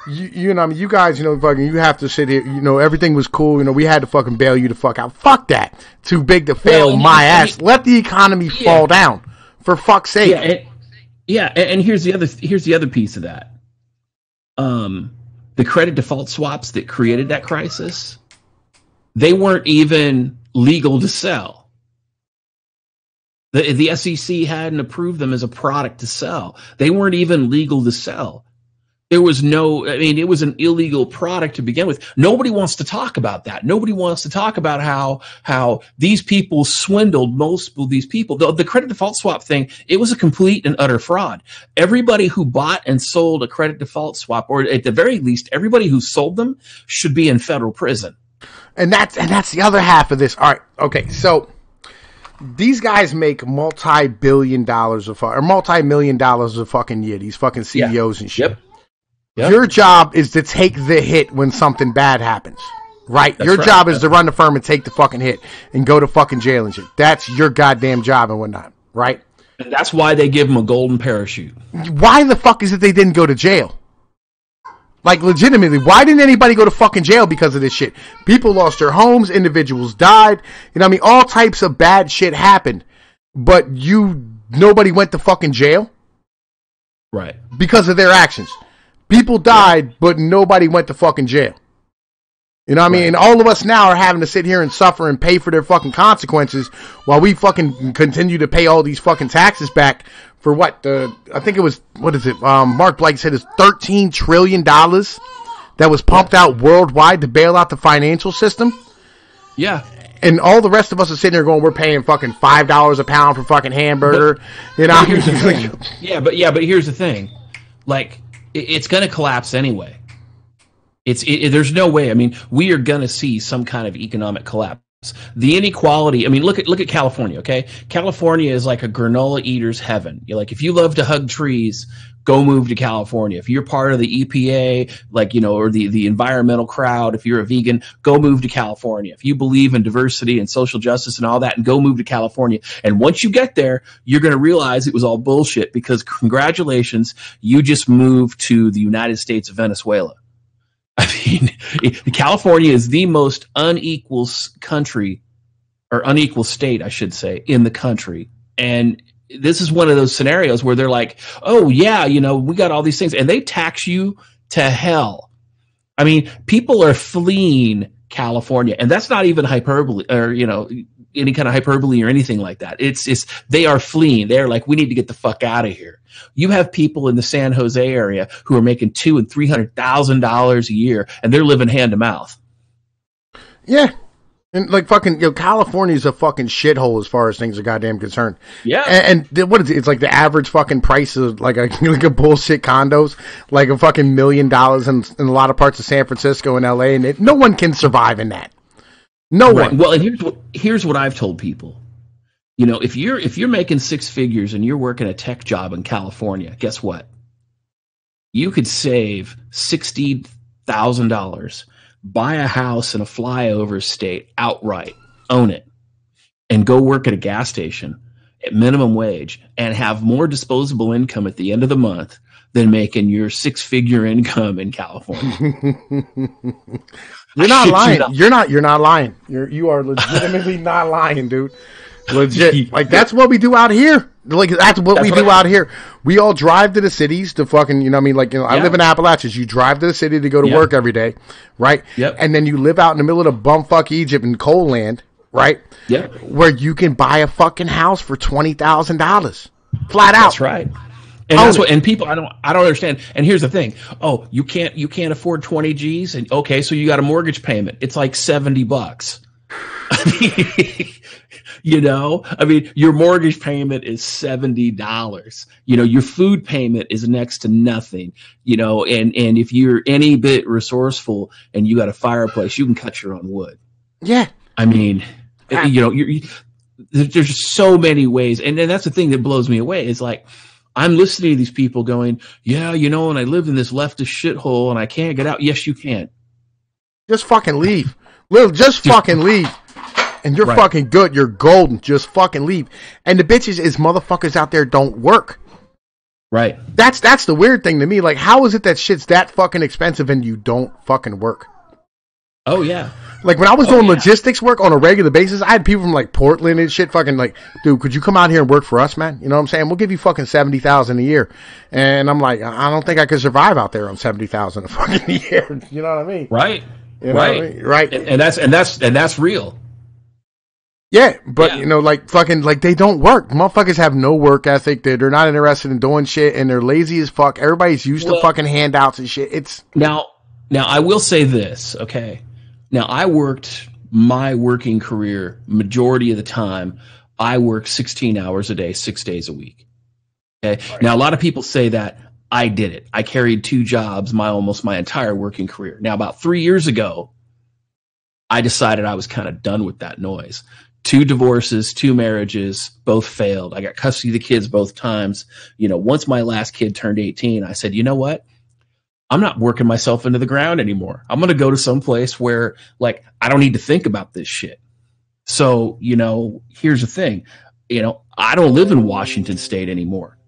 you know, I mean, you guys, you know, fucking, you have to sit here. You know, everything was cool. You know, we had to fucking bail you the fuck out. Fuck that. Too big to fail my ass. Let the economy fall down, for fuck's sake. And here's the other piece of that. The credit default swaps that created that crisis, they weren't even legal to sell. The SEC hadn't approved them as a product to sell. They weren't even legal to sell. There was it was an illegal product to begin with. Nobody wants to talk about that. Nobody wants to talk about how these people swindled most of these people. The credit default swap thing, it was a complete and utter fraud. Everybody who bought and sold a credit default swap, or at the very least, everybody who sold them, should be in federal prison. And that's the other half of this. All right. Okay. So these guys make multi-million dollars a fucking year. These fucking CEOs and shit. Yep. Your job is to take the hit when something bad happens, right? Your job is to run the firm and take the fucking hit and go to fucking jail and shit. That's your goddamn job and whatnot, right? And that's why they give them a golden parachute. Why the fuck is it they didn't go to jail? Like, legitimately, why didn't anybody go to fucking jail because of this shit? People lost their homes, individuals died, you know what I mean? All types of bad shit happened, but nobody went to fucking jail? Right. Because of their actions. People died, but nobody went to fucking jail. You know what I mean? And all of us now are having to sit here and suffer and pay for their fucking consequences while we fucking continue to pay all these fucking taxes back for what? I think it was, what is it? Mark Blake said it's $13 trillion that was pumped out worldwide to bail out the financial system. Yeah. And all the rest of us are sitting there going, we're paying fucking $5 a pound for fucking hamburger. You know? Here's the thing. But here's the thing. Like, it's going to collapse anyway. There's no way. I mean, we are going to see some kind of economic collapse. The inequality. I mean, look at California. Okay, California is like a granola eater's heaven. You're like, if you love to hug trees, go move to California. If you're part of the EPA, like, you know, or the environmental crowd, if you're a vegan, go move to California. If you believe in diversity and social justice and all that, and go move to California. And once you get there, you're going to realize it was all bullshit, because congratulations, you just moved to the United States of Venezuela. I mean, California is the most unequal country, or unequal state, I should say, in the country. And this is one of those scenarios where they're like, oh, yeah, you know, we got all these things, and they tax you to hell. I mean, people are fleeing California, and that's not even hyperbole, or, you know, any kind of hyperbole or anything like that. It's they are fleeing. They're like, we need to get the fuck out of here. You have people in the San Jose area who are making $200,000 and $300,000 a year, and they're living hand to mouth. Yeah. And like fucking, you know, California's a fucking shithole as far as things are goddamn concerned. Yeah. And what is it? It's like the average fucking price of like a bullshit condos, like a fucking $1 million in a lot of parts of San Francisco and LA, and no one can survive in that. No one. Well, and here's what I've told people. You know, if you're making six figures and you're working a tech job in California, guess what? You could save $60,000, buy a house in a flyover state outright, own it, and go work at a gas station at minimum wage and have more disposable income at the end of the month than making your six-figure income in California. You're not lying. You're not lying. You are legitimately not lying, dude. Legit. Like, that's what we do out here. Like, that's what we do out here. We all drive to the cities to fucking, you know what I mean? Like, you know, I live in Appalachians. You drive to the city to go to work every day, right? Yep. And then you live out in the middle of the bumfuck Egypt in coal land, right? Yep. Where you can buy a fucking house for $20,000. Flat out. That's right. And that's what, and people, I don't understand. And here's the thing. Oh, you can't afford 20 G's. And okay, so you got a mortgage payment. It's like $70. I mean, you know, I mean, your mortgage payment is $70. You know, your food payment is next to nothing, you know, and if you're any bit resourceful and you got a fireplace, you can cut your own wood. Yeah. I mean, you know, there's so many ways. And that's the thing that blows me away is like, I'm listening to these people going, yeah, you know, and I live in this leftist shithole and I can't get out. Yes, you can. Just fucking leave. Just fucking leave. And you're fucking good. You're golden. Just fucking leave. And the bitches is motherfuckers out there don't work. Right. That's the weird thing to me. Like, how is it that shit's that fucking expensive and you don't fucking work? Oh, yeah. Like, when I was doing logistics work on a regular basis, I had people from, like, Portland and shit fucking like, dude, could you come out here and work for us, man? You know what I'm saying? We'll give you fucking $70,000 a year. And I'm like, I don't think I could survive out there on $70,000 a fucking year. You know what I mean? Right. You know right. What I mean? Right. And that's real. Yeah, but, you know, like, fucking, like, they don't work. Motherfuckers have no work ethic. They're not interested in doing shit, and they're lazy as fuck. Everybody's used to fucking handouts and shit. It's Now, I will say this, okay? Now, I worked my working career, majority of the time, I worked 16 hours a day, 6 days a week. Okay. Right. Now, a lot of people say that I did it. I carried 2 jobs almost my entire working career. Now, about 3 years ago, I decided I was kind of done with that noise. 2 divorces, 2 marriages, both failed. I got custody of the kids both times. You know, once my last kid turned 18, I said, you know what? I'm not working myself into the ground anymore. I'm going to go to some place where, like, I don't need to think about this shit. So, you know, here's the thing. You know, I don't live in Washington State anymore.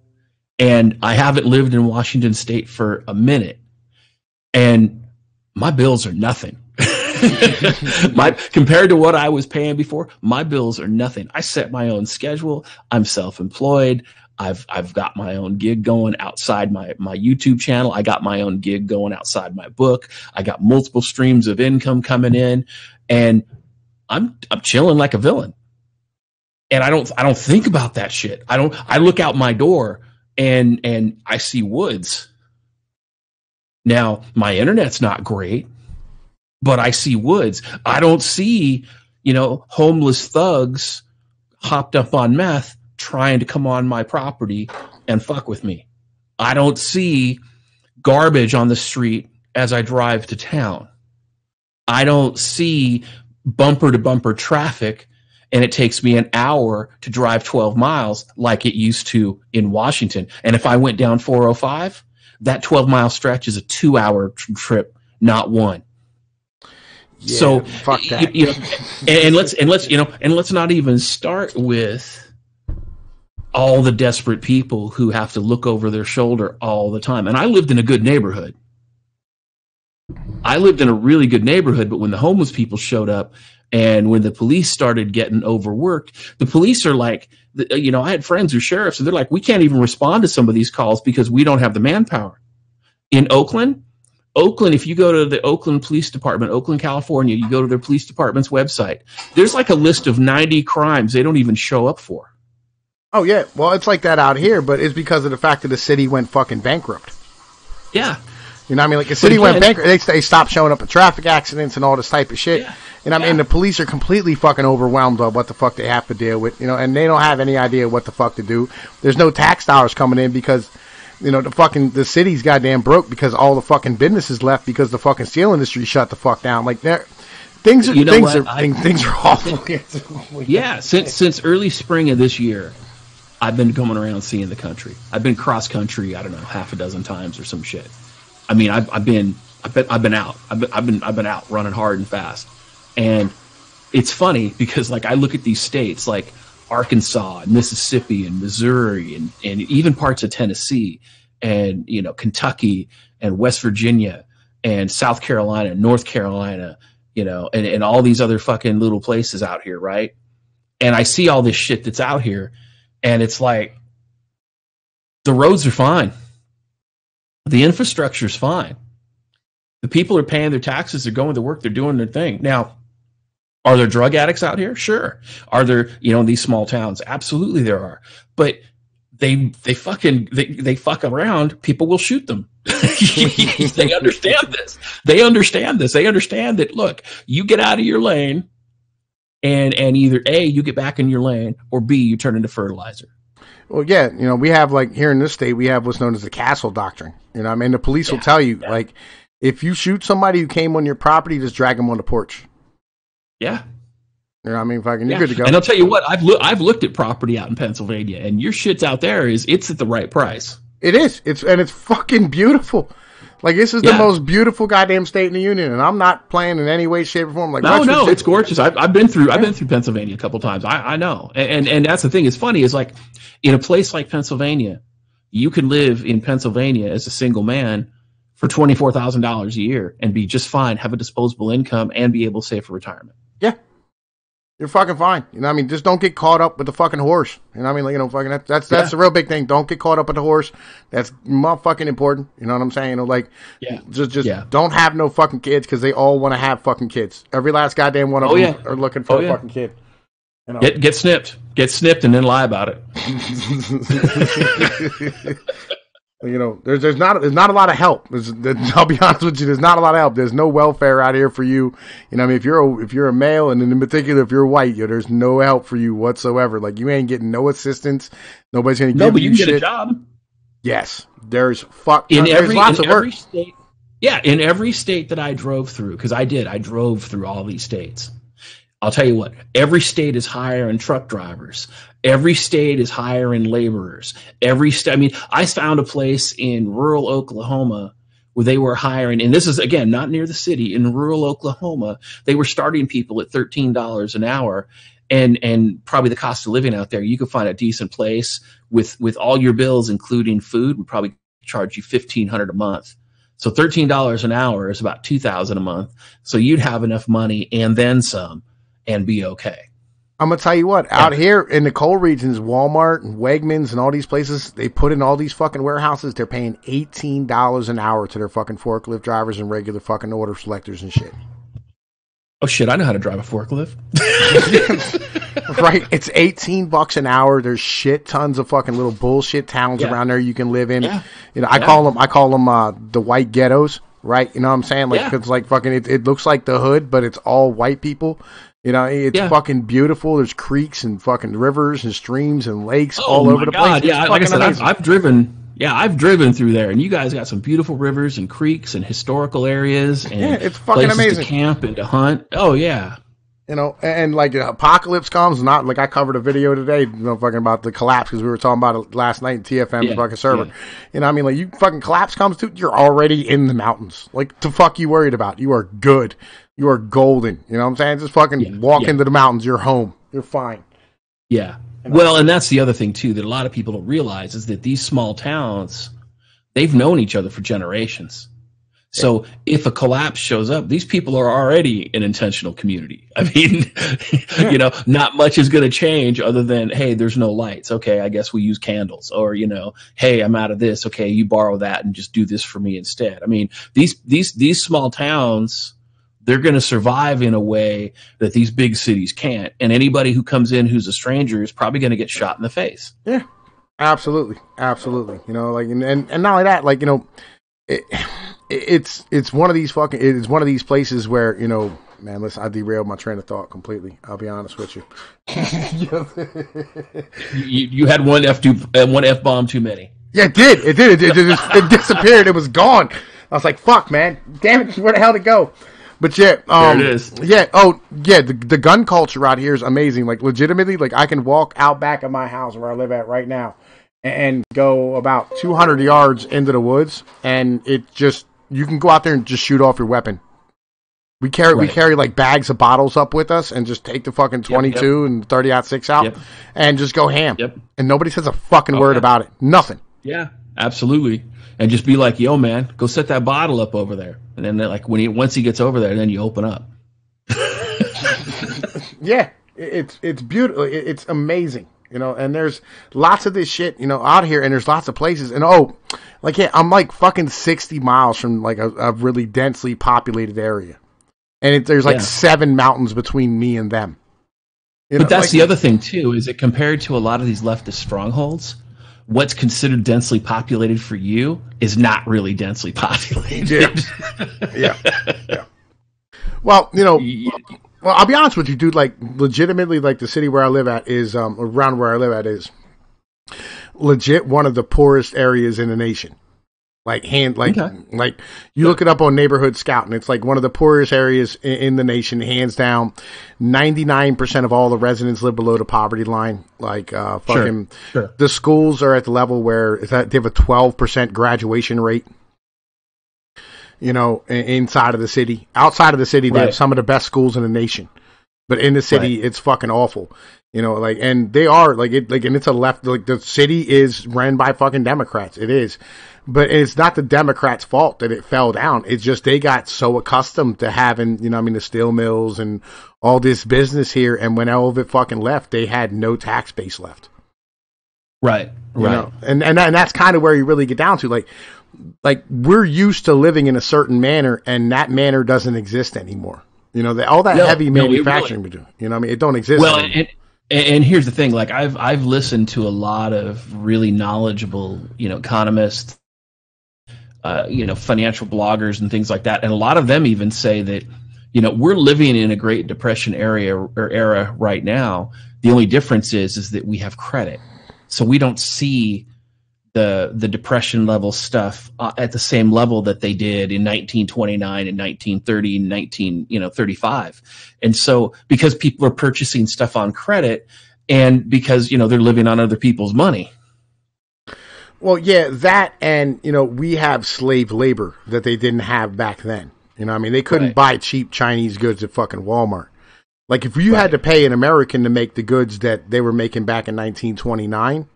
And I haven't lived in Washington State for a minute. And my bills are nothing. Compared to what I was paying before, my bills are nothing. I set my own schedule. I'm self-employed. I've got my own gig going outside my YouTube channel. I got my own gig going outside my book. I got multiple streams of income coming in, and I'm chilling like a villain. And I don't think about that shit. I look out my door and I see woods. Now, my internet's not great, but I see woods. I don't see, you know, homeless thugs hopped up on meth trying to come on my property and fuck with me. I don't see garbage on the street as I drive to town. I don't see bumper to bumper traffic and it takes me an hour to drive 12 miles like it used to in Washington. And if I went down 405, that 12-mile stretch is a 2-hour trip, not one. Yeah, so fuck that. You know, and let's not even start with all the desperate people who have to look over their shoulder all the time. And I lived in a good neighborhood. I lived in a really good neighborhood, but when the homeless people showed up and when the police started getting overworked, the police are like, you know, I had friends who are sheriffs and they're like, we can't even respond to some of these calls because we don't have the manpower. In Oakland, if you go to the Oakland Police Department, Oakland, California, you go to their police department's website, there's like a list of 90 crimes they don't even show up for. Oh, yeah. Well, it's like that out here, but it's because of the fact that the city went fucking bankrupt. Yeah. You know what I mean? Like, the city went bankrupt. They stopped showing up in traffic accidents and all this type of shit. Yeah. And I mean, the police are completely fucking overwhelmed by what the fuck they have to deal with, you know, and they don't have any idea what the fuck to do. There's no tax dollars coming in because, you know, the city's goddamn broke because all the fucking businesses left because the fucking steel industry shut the fuck down. Like, things are awful. Yeah. Since early spring of this year, I've been coming around seeing the country. I've been cross country, I don't know, half a dozen times or some shit. I mean, I've been out. I've been out running hard and fast. And it's funny because, like, I look at these states like Arkansas and Mississippi and Missouri and even parts of Tennessee and, you know, Kentucky and West Virginia and South Carolina, North Carolina, you know, and all these other fucking little places out here, right? And I see all this shit that's out here, and it's like, the roads are fine. The infrastructure's fine. The people are paying their taxes. They're going to work. They're doing their thing. Now, are there drug addicts out here? Sure. Are there, in these small towns? Absolutely there are. But they fuck around. People will shoot them. They understand this. They understand that, look, you get out of your lane, and either A, you get back in your lane, or B, you turn into fertilizer. Well, yeah, we have, like, here in this state, we have what's known as the castle doctrine. I mean, the police will tell you, like, if you shoot somebody who came on your property, just drag them on the porch. Yeah. You know what I mean? Fucking, you're good to go. And I'll tell you what, I've looked at property out in Pennsylvania, and your shit's out there it's at the right price. It is. It's fucking beautiful. Like, this is the most beautiful goddamn state in the union, and I'm not playing in any way, shape, or form. Like, no, it's gorgeous. I've been through Pennsylvania a couple times. I know, and that's the thing. It's funny. Is like, in a place like Pennsylvania, you could live in Pennsylvania as a single man for $24,000 a year and be just fine, have a disposable income, and be able to save for retirement. Yeah. You're fucking fine. You know what I mean? Just don't get caught up with the fucking horse. You know what I mean? Like, fucking that's the real big thing. Don't get caught up with the horse. That's motherfucking important. You know what I'm saying? Just don't have no fucking kids, because they all want to have fucking kids. Every last goddamn one of them are looking for a fucking kid. Get snipped, and then lie about it. There's not a lot of help. I'll be honest with you. There's not a lot of help. There's no welfare out here for you. You know, I mean, if you're a male, and in particular if you're white, there's no help for you whatsoever. Like, you ain't getting no assistance. Nobody's gonna give you shit. Get a job. Yes, there's lots of work. State, in every state that I drove through, because I drove through all these states. I'll tell you what, every state is hiring truck drivers. Every state is hiring laborers. I found a place in rural Oklahoma where they were hiring, and this is, again, not near the city, in rural Oklahoma, they were starting people at $13 an hour. And probably the cost of living out there, you could find a decent place with all your bills, including food, would probably charge you $1,500 a month. So $13 an hour is about $2,000 a month. So you'd have enough money and then some, and be okay. I'm going to tell you what, out here in the coal regions, Walmart and Wegmans and all these places, they put in all these fucking warehouses. They're paying $18 an hour to their fucking forklift drivers and regular fucking order selectors and shit. Oh shit, I know how to drive a forklift. Right. It's $18 an hour. There's shit tons of fucking little bullshit towns around there you can live in. Yeah. I call them the white ghettos, right? You know what I'm saying? Like, it's like fucking, it looks like the hood, but it's all white people. It's fucking beautiful. There's creeks and fucking rivers and streams and lakes all over the place. Yeah, like I said, I've driven through there, and you guys got some beautiful rivers and creeks and historical areas, and it's fucking amazing to camp and to hunt. Oh yeah. And like the apocalypse comes, not like I covered a video today, fucking about the collapse, because we were talking about it last night in TFM's fucking server. I mean, like, you fucking collapse comes, dude, you're already in the mountains. Like, the fuck you worried about? You are good. You are golden. You know what I'm saying? Just fucking walk into the mountains. You're home. You're fine. Yeah. Well, and that's the other thing too that a lot of people don't realize is that these small towns, they've known each other for generations. So if a collapse shows up, these people are already an intentional community. I mean, not much is going to change other than, hey, there's no lights. Okay, I guess we use candles. Or, hey, I'm out of this. Okay, you borrow that and just do this for me instead. I mean, these small towns, they're going to survive in a way that these big cities can't. And anybody who comes in who's a stranger is probably going to get shot in the face. Yeah, absolutely. Absolutely. And not only that, like, it's one of these places where, man, listen, I derailed my train of thought completely. I'll be honest with you. You had one F-bomb too many. Yeah, it did. It disappeared. It was gone. I was like, fuck, man. Damn it. Where the hell did it go? But there it is. Yeah. Oh, yeah. The gun culture out here is amazing. Like, legitimately, like, I can walk out back of my house where I live at right now and go about 200 yards into the woods, and you can go out there and just shoot off your weapon. We carry like bags of bottles up with us and just take the fucking 22 and 30-06 out and just go ham. Yep. And nobody says a fucking word about it. Nothing. Yeah, absolutely. And just be like, yo, man, go set that bottle up over there. And then, like, once he gets over there, then you open up. Yeah. It's beautiful. It's amazing, you know. And there's lots of this shit, you know, out here, and there's lots of places. And I'm like fucking 60 miles from like a really densely populated area, and there's like 7 mountains between me and them. You know, but that's the other thing too, is that compared to a lot of these leftist strongholds, what's considered densely populated for you is not really densely populated. Yeah. Well, you know, well, I'll be honest with you, dude. Like, legitimately, like the city where I live at is around where I live at is legit one of the poorest areas in the nation. Like like you look it up on Neighborhood Scout, and it's like one of the poorest areas in the nation, hands down. 99% of all the residents live below the poverty line. Like sure. The schools are at the level where they have a 12% graduation rate. You know, inside of the city. Outside of the city, they have some of the best schools in the nation. But in the city, it's fucking awful. You know, like, and they are and it's a left. Like, the city is ran by fucking Democrats. It is. But it's not the Democrats' fault that it fell down. It's just they got so accustomed to having, you know, I mean, the steel mills and all this business here. And when all of it fucking left, they had no tax base left. Right. You know? And that's kind of where you really get down to. Like we're used to living in a certain manner, and that manner doesn't exist anymore. You know, all that heavy manufacturing we do. You know what I mean? It don't exist anymore. And here's the thing. Like, I've listened to a lot of really knowledgeable, you know, economists, you know, financial bloggers and things like that. And a lot of them even say that, you know, we're living in a Great Depression era right now. The only difference is that we have credit. So we don't see the Depression level stuff at the same level that they did in 1929 and 1930 and 1935. And so because people are purchasing stuff on credit, and because, you know, they're living on other people's money. Well, yeah, that, and, you know, we have slave labor that they didn't have back then. You know what I mean? They couldn't buy cheap Chinese goods at fucking Walmart. Like, if you had to pay an American to make the goods that they were making back in 1929,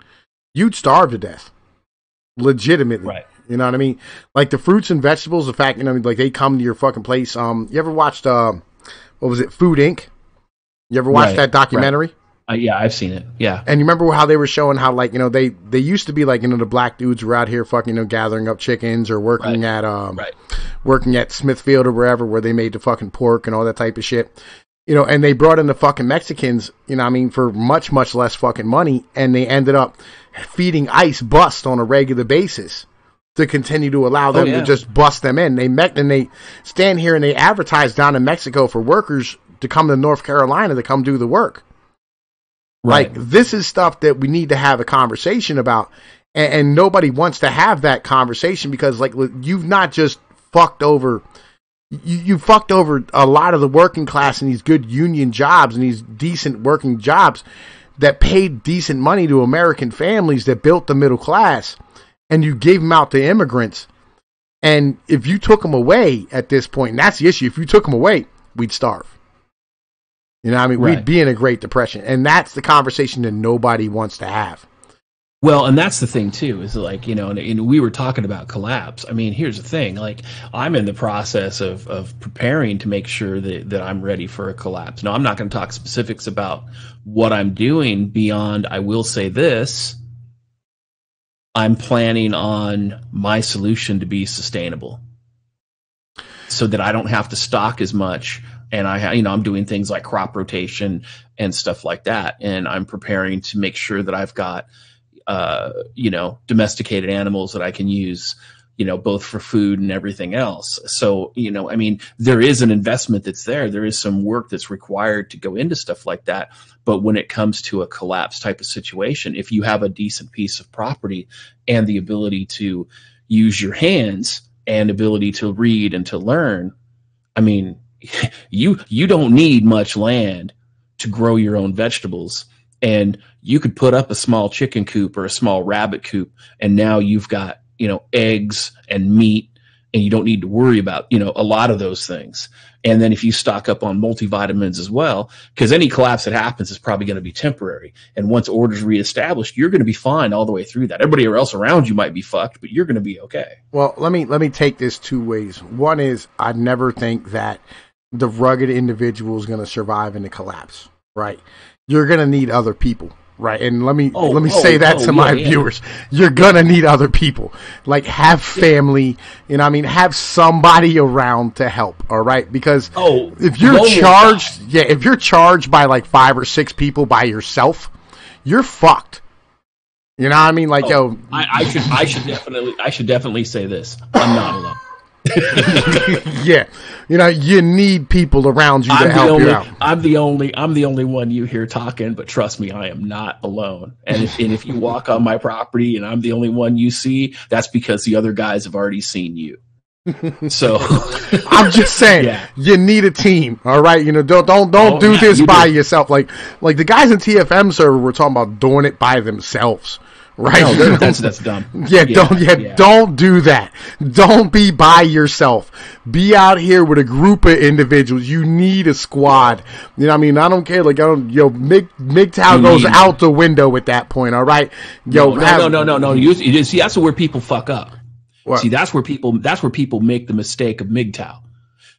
you'd starve to death. Legitimately. Right. You know what I mean? Like, the fruits and vegetables, the fact, you know, like, they come to your fucking place. You ever watched, what was it, Food Inc.? You ever watched that documentary? Right. Yeah, I've seen it. Yeah. And you remember how they were showing how, like, you know, they used to be like, you know, the black dudes were out here fucking, you know, gathering up chickens or working at Smithfield or wherever, where they made the fucking pork and all that type of shit. You know, and they brought in the fucking Mexicans, you know, I mean, for much, much less fucking money, and they ended up feeding ICE bust on a regular basis to continue to allow them to just bust them in. They stand here and they advertise down in Mexico for workers to come to North Carolina to come do the work. Right. Like, this is stuff that we need to have a conversation about, and nobody wants to have that conversation because, like, you've not just fucked over. You fucked over a lot of the working class in these good union jobs and these decent working jobs that paid decent money to American families that built the middle class, and you gave them out to immigrants. And if you took them away at this point, and that's the issue, if you took them away, we'd starve. You know what I mean? We'd be in a Great Depression. And that's the conversation that nobody wants to have. Well, and that's the thing, too, is like, you know, and we were talking about collapse. I mean, here's the thing. Like, I'm in the process of preparing to make sure that I'm ready for a collapse. Now, I'm not going to talk specifics about what I'm doing beyond, I will say this. I'm planning on my solution to be sustainable so that I don't have to stock as much. And I'm doing things like crop rotation and stuff like that. And I'm preparing to make sure that I've got, domesticated animals that I can use, you know, both for food and everything else. So, you know, I mean, there is an investment that's there. There is some work that's required to go into stuff like that. But when it comes to a collapse type of situation, if you have a decent piece of property and the ability to use your hands and ability to read and to learn, I mean, you don't need much land to grow your own vegetables, and you could put up a small chicken coop or a small rabbit coop, and now you've got, you know, eggs and meat, and you don't need to worry about, you know, a lot of those things. And then if you stock up on multivitamins as well, because any collapse that happens is probably going to be temporary, and once order's reestablished, you're going to be fine all the way through that. Everybody else around you might be fucked, but you're going to be okay. Well, let me take this two ways. One is, I never think that the rugged individual is going to survive in the collapse. right, you're going to need other people. Right. And let me say that to my viewers. You're going to need other people. Like, have family, you know what I mean? Have somebody around to help. All right. Because if you're charged by like 5 or 6 people by yourself, you're fucked. You know what I mean? Like, I should definitely say this. I'm not alone. Yeah, you know, you need people around you to help you out. I'm the only one you hear talking, but trust me, I am not alone. And if you walk on my property and I'm the only one you see, that's because the other guys have already seen you. So I'm just saying, you need a team. All right, you know, don't do this by yourself. Like the guys in TFM server were talking about doing it by themselves. Right, no, that's dumb. Don't do that. Don't be by yourself. Be out here with a group of individuals. You need a squad. You know what I mean? I don't care. Like, MGTOW goes out the window at that point. All right, no. You see, that's where people fuck up. What? See, that's where people make the mistake of MGTOW.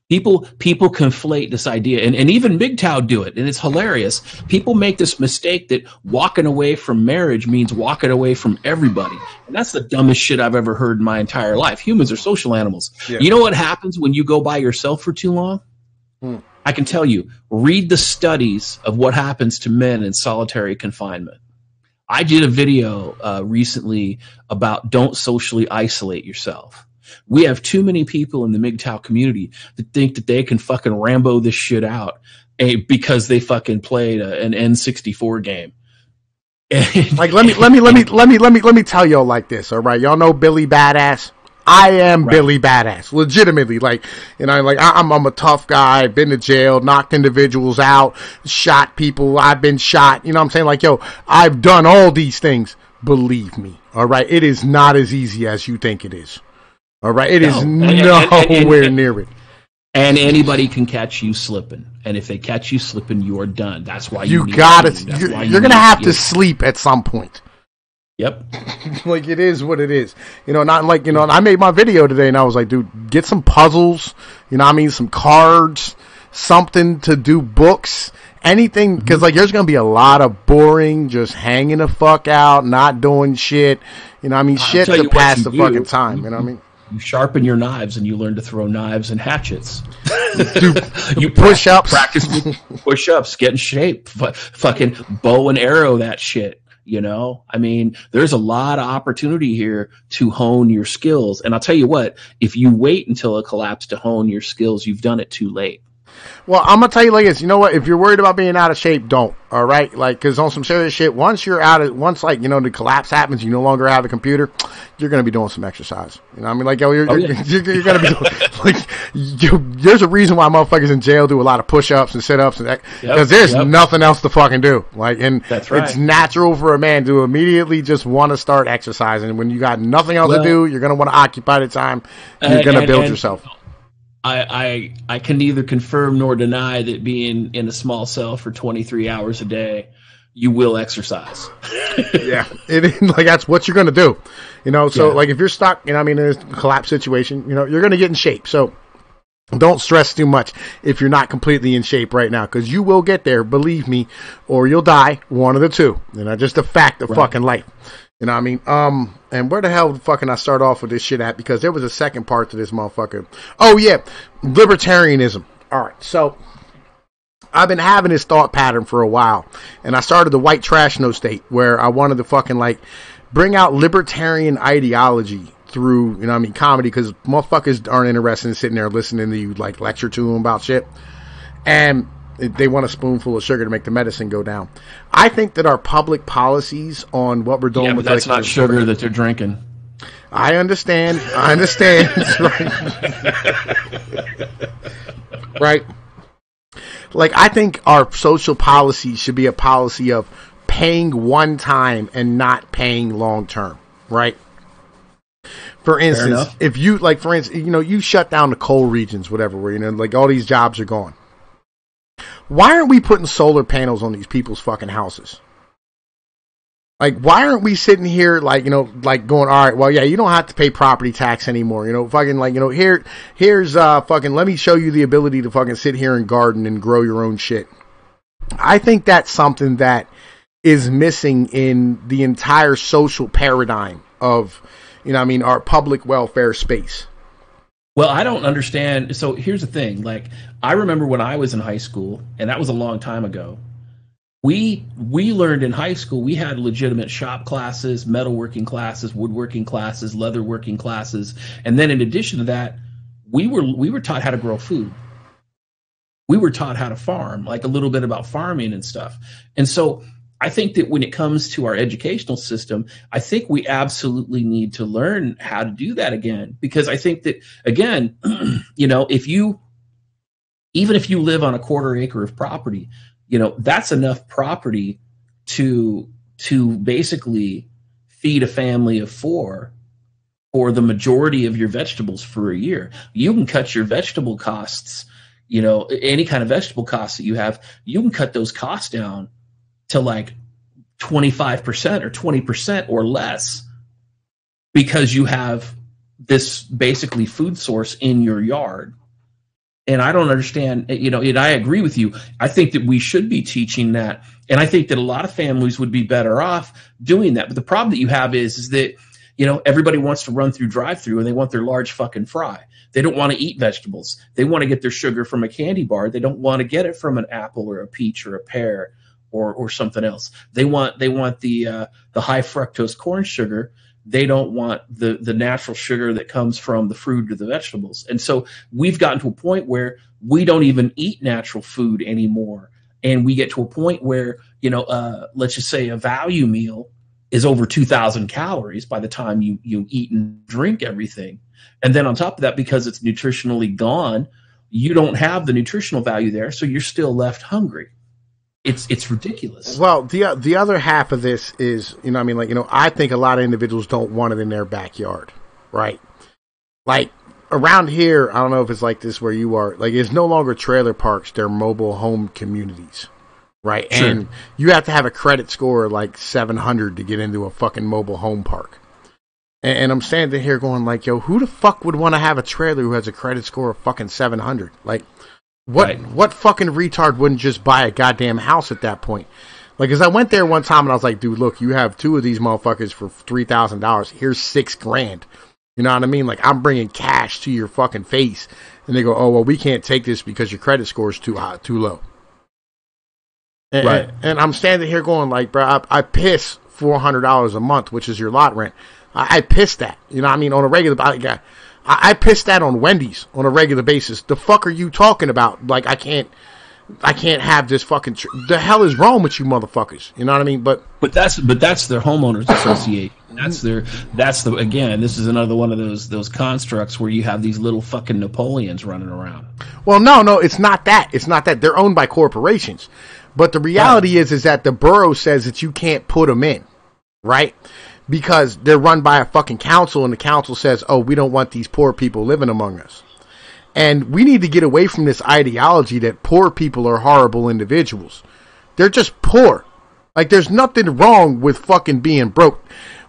People conflate this idea, and even MGTOW do it, and it's hilarious. People make this mistake that walking away from marriage means walking away from everybody, and that's the dumbest shit I've ever heard in my entire life. Humans are social animals. Yeah. You know what happens when you go by yourself for too long? I can tell you. Read the studies of what happens to men in solitary confinement. I did a video recently about don't socially isolate yourself. We have too many people in the MGTOW community that think that they can fucking Rambo this shit out because they fucking played an N64 game. Like, let me tell y'all like this. All right, y'all know Billy Badass. I am Billy Badass, legitimately. Like, you know, like I'm a tough guy. Been to jail, knocked individuals out, shot people. I've been shot. You know what I'm saying? Like, yo, I've done all these things. Believe me. All right, it is not as easy as you think it is. All right, it is nowhere near it. And anybody can catch you slipping. And if they catch you slipping, you are done. That's why you're going to have to sleep at some point. Yep. Like, it is what it is. You know, not like, you know, I made my video today and I was like, dude, get some puzzles, you know what I mean, some cards, something to do, books, anything, because like there's going to be a lot of boring, just hanging the fuck out, not doing shit, you know what I mean, shit to pass the fucking time, you know what I mean? You sharpen your knives and you learn to throw knives and hatchets. You push ups. Practice push ups, get in shape, fucking bow and arrow that shit. You know, I mean, there's a lot of opportunity here to hone your skills. And I'll tell you what, if you wait until a collapse to hone your skills, you've done it too late. Well, I'm going to tell you like this. You know what? If you're worried about being out of shape, don't. All right? Like, because on some serious shit, once like, you know, the collapse happens, you no longer have a computer, you're going to be doing some exercise. You know what I mean? Like, yo, you're going to be doing, like, there's a reason why motherfuckers in jail do a lot of push-ups and sit-ups and that, because there's nothing else to fucking do. Like, and it's natural for a man to immediately just want to start exercising. When you got nothing else to do, you're going to want to occupy the time. You're going to build yourself. I can neither confirm nor deny that being in a small cell for 23 hours a day, you will exercise. Yeah, like that's what you're going to do. You know, so like if you're stuck, you know, I mean, in a collapse situation, you know, you're going to get in shape. So don't stress too much if you're not completely in shape right now, because you will get there, believe me, or you'll die. One of the two. You know, just a fact of fucking life. You know what I mean? And where the hell fucking I start off with this shit at? Because there was a second part to this motherfucker. Oh, yeah. Libertarianism. All right. So I've been having this thought pattern for a while. And I started the White Trash No State, where I wanted to fucking, like, bring out libertarian ideology through, you know what I mean, comedy. Because motherfuckers aren't interested in sitting there listening to you, like, lecture to them about shit. And they want a spoonful of sugar to make the medicine go down. I think that our public policies on what we're doing with that's not sugar that they're drinking. I understand. Right. Like, I think our social policy should be a policy of paying one time and not paying long term. Right. For instance, if you, like, for instance, you know, you shut down the coal regions, whatever, where, you know, like all these jobs are gone. Why aren't we putting solar panels on these people's fucking houses? Like, why aren't we sitting here, like, you know, like going, all right, well, yeah, you don't have to pay property tax anymore. You know, fucking, like, you know, here's fucking, let me show you the ability to fucking sit here and garden and grow your own shit. I think that's something that is missing in the entire social paradigm of, our public welfare space. Well, I don't understand. So here's the thing. Like, I remember when I was in high school, and that was a long time ago. We learned in high school, we had legitimate shop classes, metalworking classes, woodworking classes, leatherworking classes. And then in addition to that, we were taught how to grow food. We were taught how to farm, like a little bit about farming and stuff. And so I think that when it comes to our educational system, I think we absolutely need to learn how to do that again. Because I think that, again, even if you live on a quarter acre of property, that's enough property to basically feed a family of 4 for the majority of your vegetables for a year. You can cut your vegetable costs, any kind of vegetable costs that you have, you can cut those costs down to like 25% or 20% or less, because you have this basically food source in your yard. And I don't understand, and I agree with you. I think that we should be teaching that. And I think that a lot of families would be better off doing that. But the problem that you have is that, everybody wants to run through drive-through and they want their large fucking fry. They don't want to eat vegetables. They want to get their sugar from a candy bar. They don't want to get it from an apple or a peach or a pear or something else. They want the high fructose corn sugar. They don't want the natural sugar that comes from the fruit or the vegetables. And so we've gotten to a point where we don't even eat natural food anymore. And we get to a point where, let's just say a value meal is over 2,000 calories by the time you eat and drink everything. And then on top of that, because it's nutritionally gone, you don't have the nutritional value there. So you're still left hungry. It's ridiculous. Well, the other half of this is, I think a lot of individuals don't want it in their backyard, right? Like around here, I don't know if it's like this where you are. Like, it's no longer trailer parks; they're mobile home communities, right? Sure. And you have to have a credit score of like 700 to get into a fucking mobile home park. And I'm standing here going like, yo, who the fuck would want to have a trailer who has a credit score of fucking 700? Like, what fucking retard wouldn't just buy a goddamn house at that point? Like, cause I went there one time and I was like, dude, look, you have 2 of these motherfuckers for $3,000. Here's $6,000. You know what I mean? Like, I'm bringing cash to your fucking face. And they go, oh, well, we can't take this because your credit score is too high, too low. And I'm standing here going like, bro, I piss $400 a month, which is your lot rent. I piss that, you know what I mean? On a regular, I piss that on Wendy's on a regular basis. The fuck are you talking about? Like, I can't have this fucking. The hell is wrong with you, motherfuckers? You know what I mean? But that's their homeowners association. That's the again. This is another one of those constructs where you have these little fucking Napoleons running around. Well, no, it's not that. It's not that. They're owned by corporations. But the reality is that the borough says that you can't put them in, right? Because they're run by a fucking council, and the council says, oh, we don't want these poor people living among us. And we need to get away from this ideology that poor people are horrible individuals. They're just poor. Like, there's nothing wrong with fucking being broke.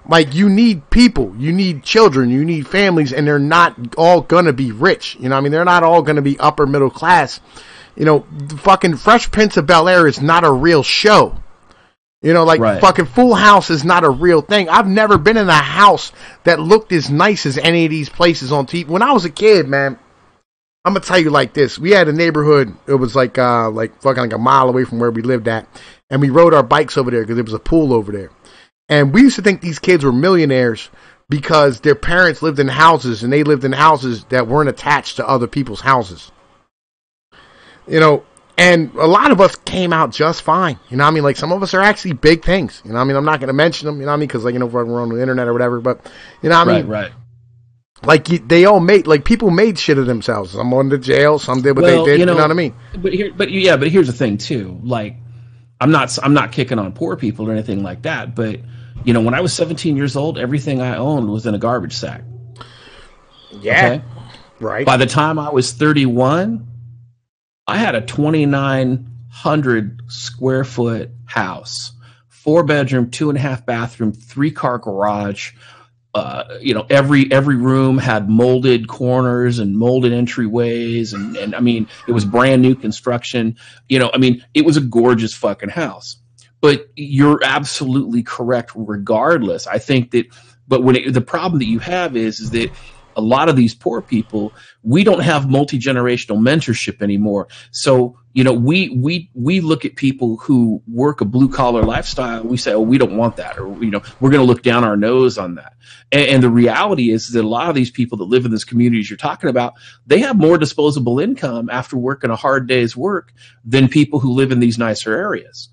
Like, you need people, you need children, you need families, and they're not all gonna be rich. You know what I mean? They're not all gonna be upper middle class. The fucking Fresh Prince of Bel-Air is not a real show. Fucking Full House is not a real thing. I've never been in a house that looked as nice as any of these places on TV. When I was a kid, man, I'm gonna tell you like this. We had a neighborhood. It was like a mile away from where we lived at, and we rode our bikes over there because there was a pool over there. And we used to think these kids were millionaires because their parents lived in houses, and they lived in houses that weren't attached to other people's houses. And a lot of us came out just fine. You know what I mean? Like, some of us are actually big things. You know what I mean? I'm not going to mention them, you know what I mean? Because, we're on the internet or whatever. But, you know what I mean? Right. Like, they all made, like, people made shit of themselves. Some went to jail. Some did what they did. You know what I mean? But here's the thing, too. Like, I'm not kicking on poor people or anything like that. But, when I was 17 years old, everything I owned was in a garbage sack. Yeah. Okay? Right. By the time I was 31... I had a 2,900 square foot house, 4-bedroom, 2.5 bathroom, 3-car garage, every room had molded corners and molded entryways, and I mean, it was brand new construction. It was a gorgeous fucking house. But you're absolutely correct. Regardless, I think that. But the problem that you have is that a lot of these poor people, we don't have multi-generational mentorship anymore. So, we look at people who work a blue collar lifestyle. We say, oh, we don't want that. Or, we're going to look down our nose on that. And the reality is that a lot of these people that live in these communities you're talking about, they have more disposable income after working a hard day's work than people who live in these nicer areas.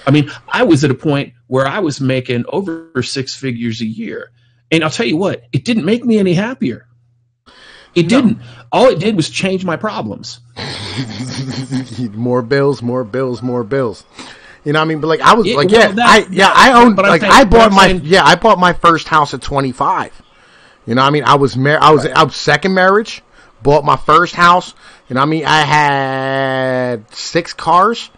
I mean, I was at a point where I was making over 6 figures a year. And I'll tell you what, it didn't make me any happier. It didn't. All it did was change my problems. More bills, more bills, more bills. You know what I mean? But like I was I bought my first house at 25. You know what I mean? I was second marriage, bought my first house. You know what I mean? I had 6 cars.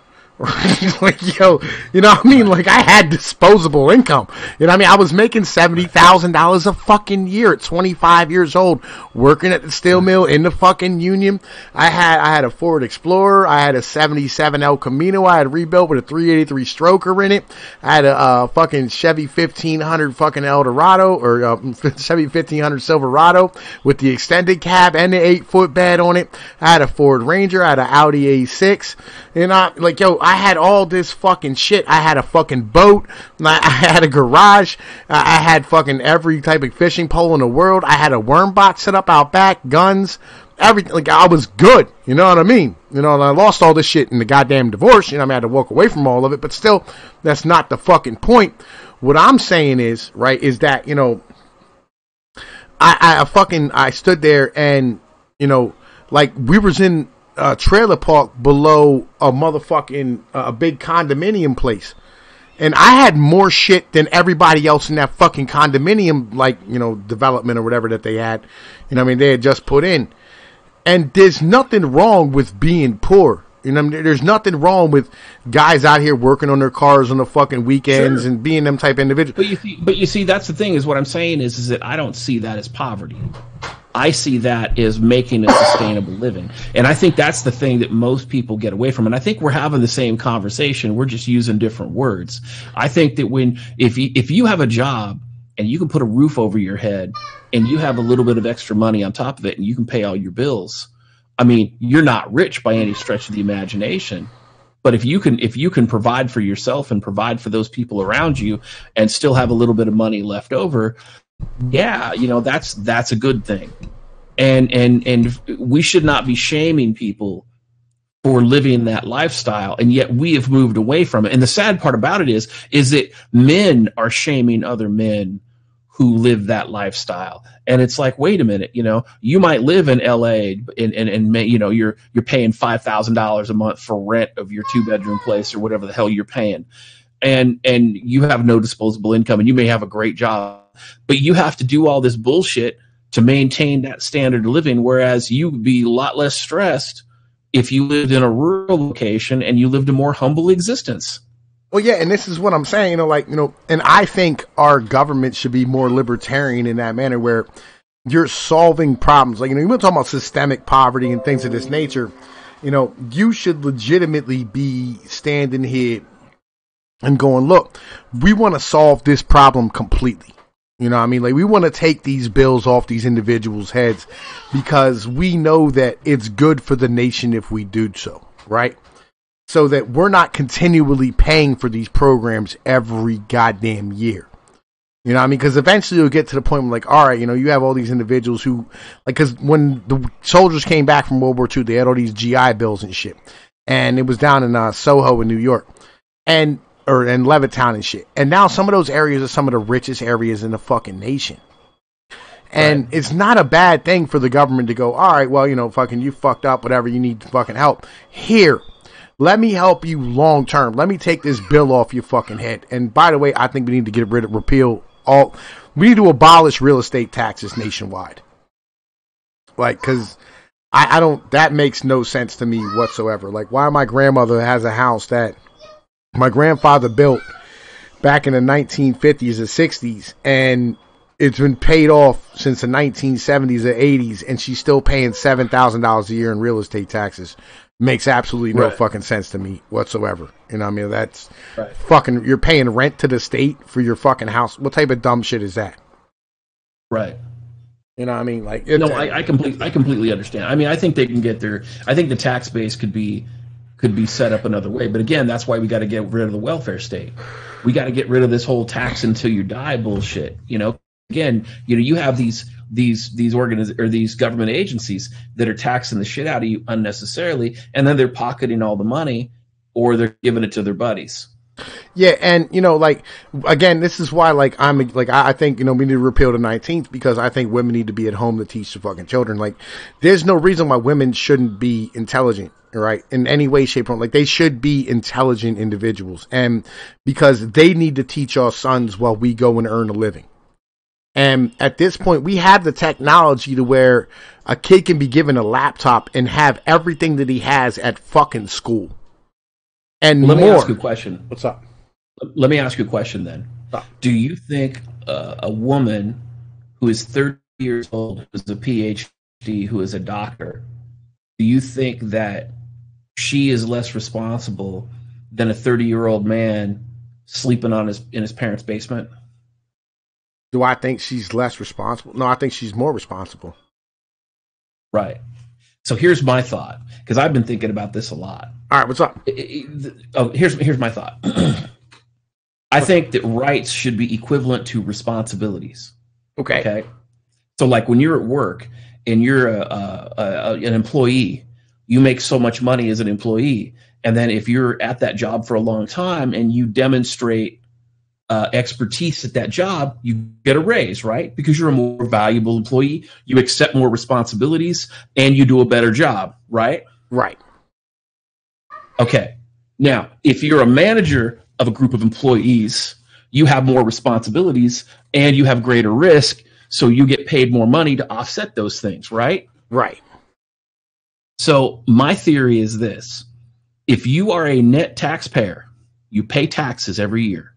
Like, yo, you know what I mean? Like, I had disposable income. You know what I mean? I was making $70,000 a fucking year at 25 years old, working at the steel mill in the fucking union. I had a Ford Explorer. I had a 77 El Camino I had rebuilt with a 383 stroker in it. I had a fucking Chevy 1500 fucking Eldorado, or Chevy 1500 Silverado with the extended cab and the 8-foot bed on it. I had a Ford Ranger. I had an Audi A6. And like, yo, I had all this fucking shit. I had a fucking boat. I had a garage. I had fucking every type of fishing pole in the world. I had a worm box set up out back, guns, everything. Like, I was good. You know what I mean? And I lost all this shit in the goddamn divorce. I had to walk away from all of it. But still, that's not the fucking point. What I'm saying is, right, is that, I stood there and, like, we was in a trailer park below a motherfucking a big condominium place, and I had more shit than everybody else in that fucking condominium, like, development or whatever that they had. They had just put in. And there's nothing wrong with being poor. There's nothing wrong with guys out here working on their cars on the fucking weekends, sure, and being them type of individuals. But you see, that's the thing, is what I'm saying is that I don't see that as poverty. I see that as making a sustainable living. And I think that's the thing that most people get away from. And I think we're having the same conversation. We're just using different words. I think that if you have a job and you can put a roof over your head and you have a little bit of extra money on top of it and you can pay all your bills, I mean, you're not rich by any stretch of the imagination. But if you can provide for yourself and provide for those people around you and still have a little bit of money left over, yeah, that's a good thing. And we should not be shaming people for living that lifestyle, and yet we have moved away from it. And the sad part about it is that men are shaming other men who live that lifestyle. And it's like, wait a minute, you might live in LA and you're paying $5,000 a month for rent of your 2-bedroom place or whatever the hell you're paying. And you have no disposable income, and you may have a great job, but you have to do all this bullshit to maintain that standard of living, whereas you would be a lot less stressed if you lived in a rural location and you lived a more humble existence. Well, yeah, and this is what I'm saying, and I think our government should be more libertarian in that manner, where you're solving problems. Like, you're talking about systemic poverty and things of this nature. You should legitimately be standing here and going, look, we want to solve this problem completely. You know what I mean? Like, we want to take these bills off these individuals' heads because we know that it's good for the nation if we do so, right? So that we're not continually paying for these programs every goddamn year. You know what I mean? Because eventually you'll get to the point where, like, all right, you have all these individuals who, like, because when the soldiers came back from World War II, they had all these GI Bills and shit. And it was down in Soho in New York. And Levittown and shit. And now some of those areas are some of the richest areas in the fucking nation. And right, it's not a bad thing for the government to go, all right, well, fucking you fucked up, whatever, you need fucking help. Here, let me help you long term. Let me take this bill off your fucking head. And by the way, I think we need to we need to abolish real estate taxes nationwide. Like, because that makes no sense to me whatsoever. Like, why my grandmother has a house that my grandfather built back in the 1950s or 60s, and it's been paid off since the 1970s or 80s, and she's still paying $7,000 a year in real estate taxes. Makes absolutely no fucking sense to me whatsoever. You know what I mean? That's fucking, you're paying rent to the state for your fucking house. What type of dumb shit is that? Right. You know what I mean? Like, no, I completely understand. I mean, I think they can get there. I think the tax base could be set up another way. But again, that's why we got to get rid of the welfare state. We got to get rid of this whole tax until you die bullshit. Again, you have these government agencies that are taxing the shit out of you unnecessarily, and then they're pocketing all the money, or they're giving it to their buddies. Yeah, and again, this is why I think we need to repeal the 19th, because I think women need to be at home to teach the fucking children. Like, there's no reason why women shouldn't be intelligent, right? In any way, shape, or form. Like, they should be intelligent individuals, and because they need to teach our sons while we go and earn a living. And at this point, we have the technology to where a kid can be given a laptop and have everything that he has at fucking school. And let me ask you a question. What's up? Let me ask you a question then. Do you think a woman who is 30 years old, who is a PhD, who is a doctor, do you think that she is less responsible than a 30-year-old man sleeping in his parents' basement? Do I think she's less responsible? No, I think she's more responsible. Right. So here's my thought, because I've been thinking about this a lot. All right, what's up? Here's my thought. I think that rights should be equivalent to responsibilities. Okay. So, like, when you're at work and you're an employee, you make so much money as an employee, and then if you're at that job for a long time and you demonstrate expertise at that job, you get a raise, right? Because you're a more valuable employee, you accept more responsibilities, and you do a better job, right? Right. Okay. Now, if you're a manager of a group of employees, you have more responsibilities and you have greater risk, so you get paid more money to offset those things, right? Right. So my theory is this: if you are a net taxpayer, you pay taxes every year.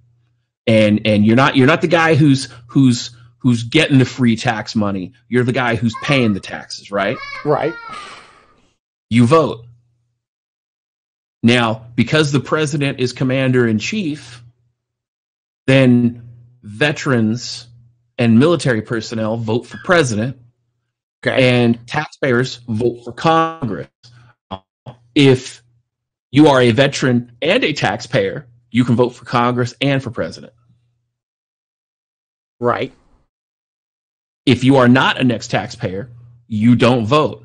And you're not the guy who's getting the free tax money. You're the guy who's paying the taxes, right? Right. You vote. Now, because the president is commander in chief, then veterans and military personnel vote for president, and taxpayers vote for Congress. If you are a veteran and a taxpayer, you can vote for Congress and for president. Right. If you are not a next taxpayer, you don't vote.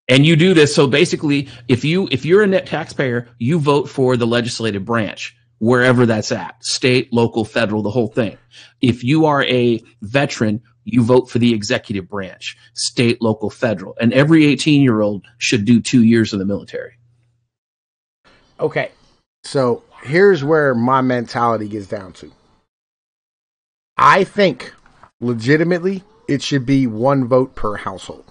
And you do this. So basically, if you're a net taxpayer, you vote for the legislative branch, wherever that's at, state, local, federal, the whole thing. If you are a veteran, you vote for the executive branch, state, local, federal. And every 18-year-old should do 2 years in the military. Okay. So here's where my mentality gets down to. I think legitimately it should be one vote per household.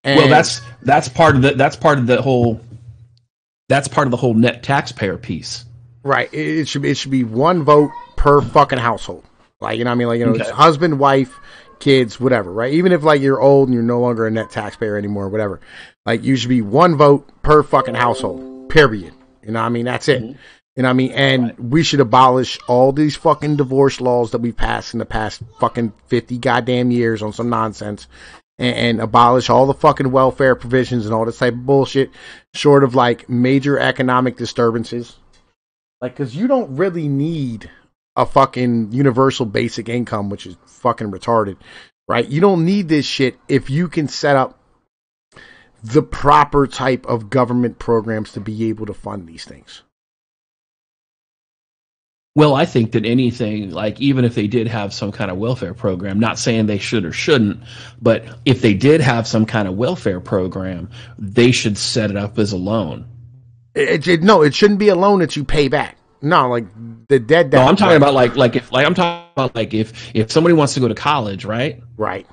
And well, that's part of the whole net taxpayer piece. Right. It should be one vote per fucking household. Like, you know what I mean? Like, it's husband, wife, kids, whatever, right? Even if like you're old and you're no longer a net taxpayer anymore, whatever. Like, you should be one vote per fucking household, period. You know what I mean? That's it. Mm-hmm. You know what I mean? And we should abolish all these fucking divorce laws that we've passed in the past fucking 50 goddamn years on some nonsense, and abolish all the fucking welfare provisions and all this type of bullshit, short of like major economic disturbances. Like, cause you don't really need a fucking universal basic income, which is fucking retarded, right? You don't need this shit if you can set up the proper type of government programs to be able to fund these things. Well, I think that anything, like, even if they did have some kind of welfare program, not saying they should or shouldn't, but if they did have some kind of welfare program, they should set it up as a loan. No, it shouldn't be a loan that you pay back. No, like the dead. No, I'm talking about if somebody wants to go to college, right? Right.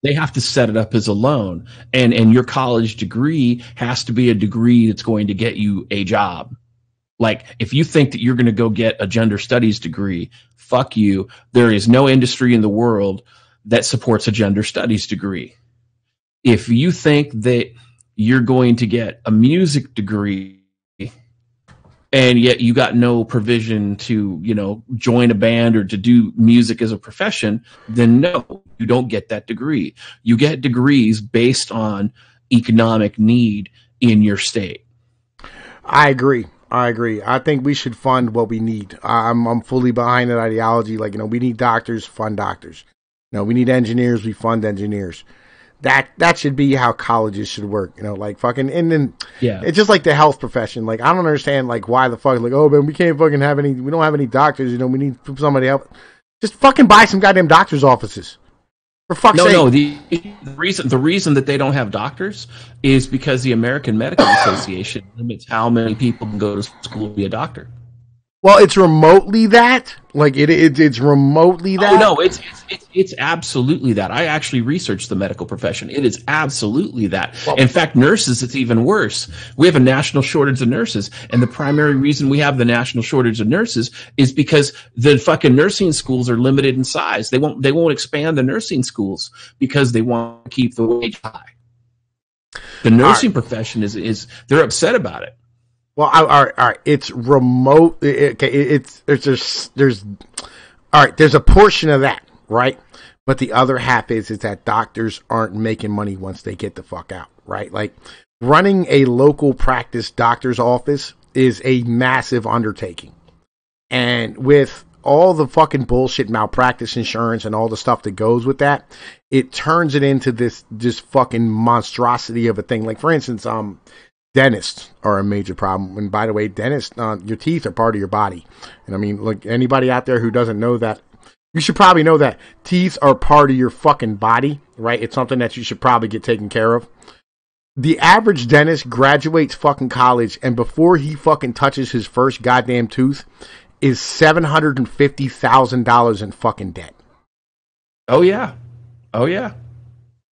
They have to set it up as a loan, and your college degree has to be a degree that's going to get you a job. Like, if you think that you're going to go get a gender studies degree, fuck you. There is no industry in the world that supports a gender studies degree. If you think that you're going to get a music degree and yet you got no provision to, join a band or to do music as a profession, then no, you don't get that degree. You get degrees based on economic need in your state. I agree. I think we should fund what we need. I'm fully behind that ideology. Like, we need doctors, fund doctors. We need engineers, we fund engineers. That should be how colleges should work. Like fucking, and then it's just like the health profession. Like, I don't understand like why the fuck, like, oh man, we can't fucking have any, we don't have any doctors. We need somebody to help. Just fucking buy some goddamn doctor's offices. For fuck's sake. No, the reason that they don't have doctors is because the American Medical Association limits how many people can go to school to be a doctor. Well, it's remotely that. Like it's remotely that. Oh no, it's absolutely that. I actually researched the medical profession. It is absolutely that. Well, in fact, nurses, it's even worse. We have a national shortage of nurses, and the primary reason we have the national shortage of nurses is because the fucking nursing schools are limited in size. They won't expand the nursing schools because they want to keep the wage high. The nursing profession is they're upset about it. Well, all right. It's remote. There's a portion of that, right? But the other half is that doctors aren't making money once they get the fuck out, right? Like, running a local practice doctor's office is a massive undertaking. And with all the fucking bullshit malpractice insurance and all the stuff that goes with that, it turns it into this fucking monstrosity of a thing. Like, for instance, dentists are a major problem. And by the way, dentists, your teeth are part of your body. And I mean, look, anybody out there who doesn't know that, you should probably know that teeth are part of your fucking body, right? It's something that you should probably get taken care of. The average dentist graduates fucking college, and before he fucking touches his first goddamn tooth is $750,000 in fucking debt. Oh yeah. You know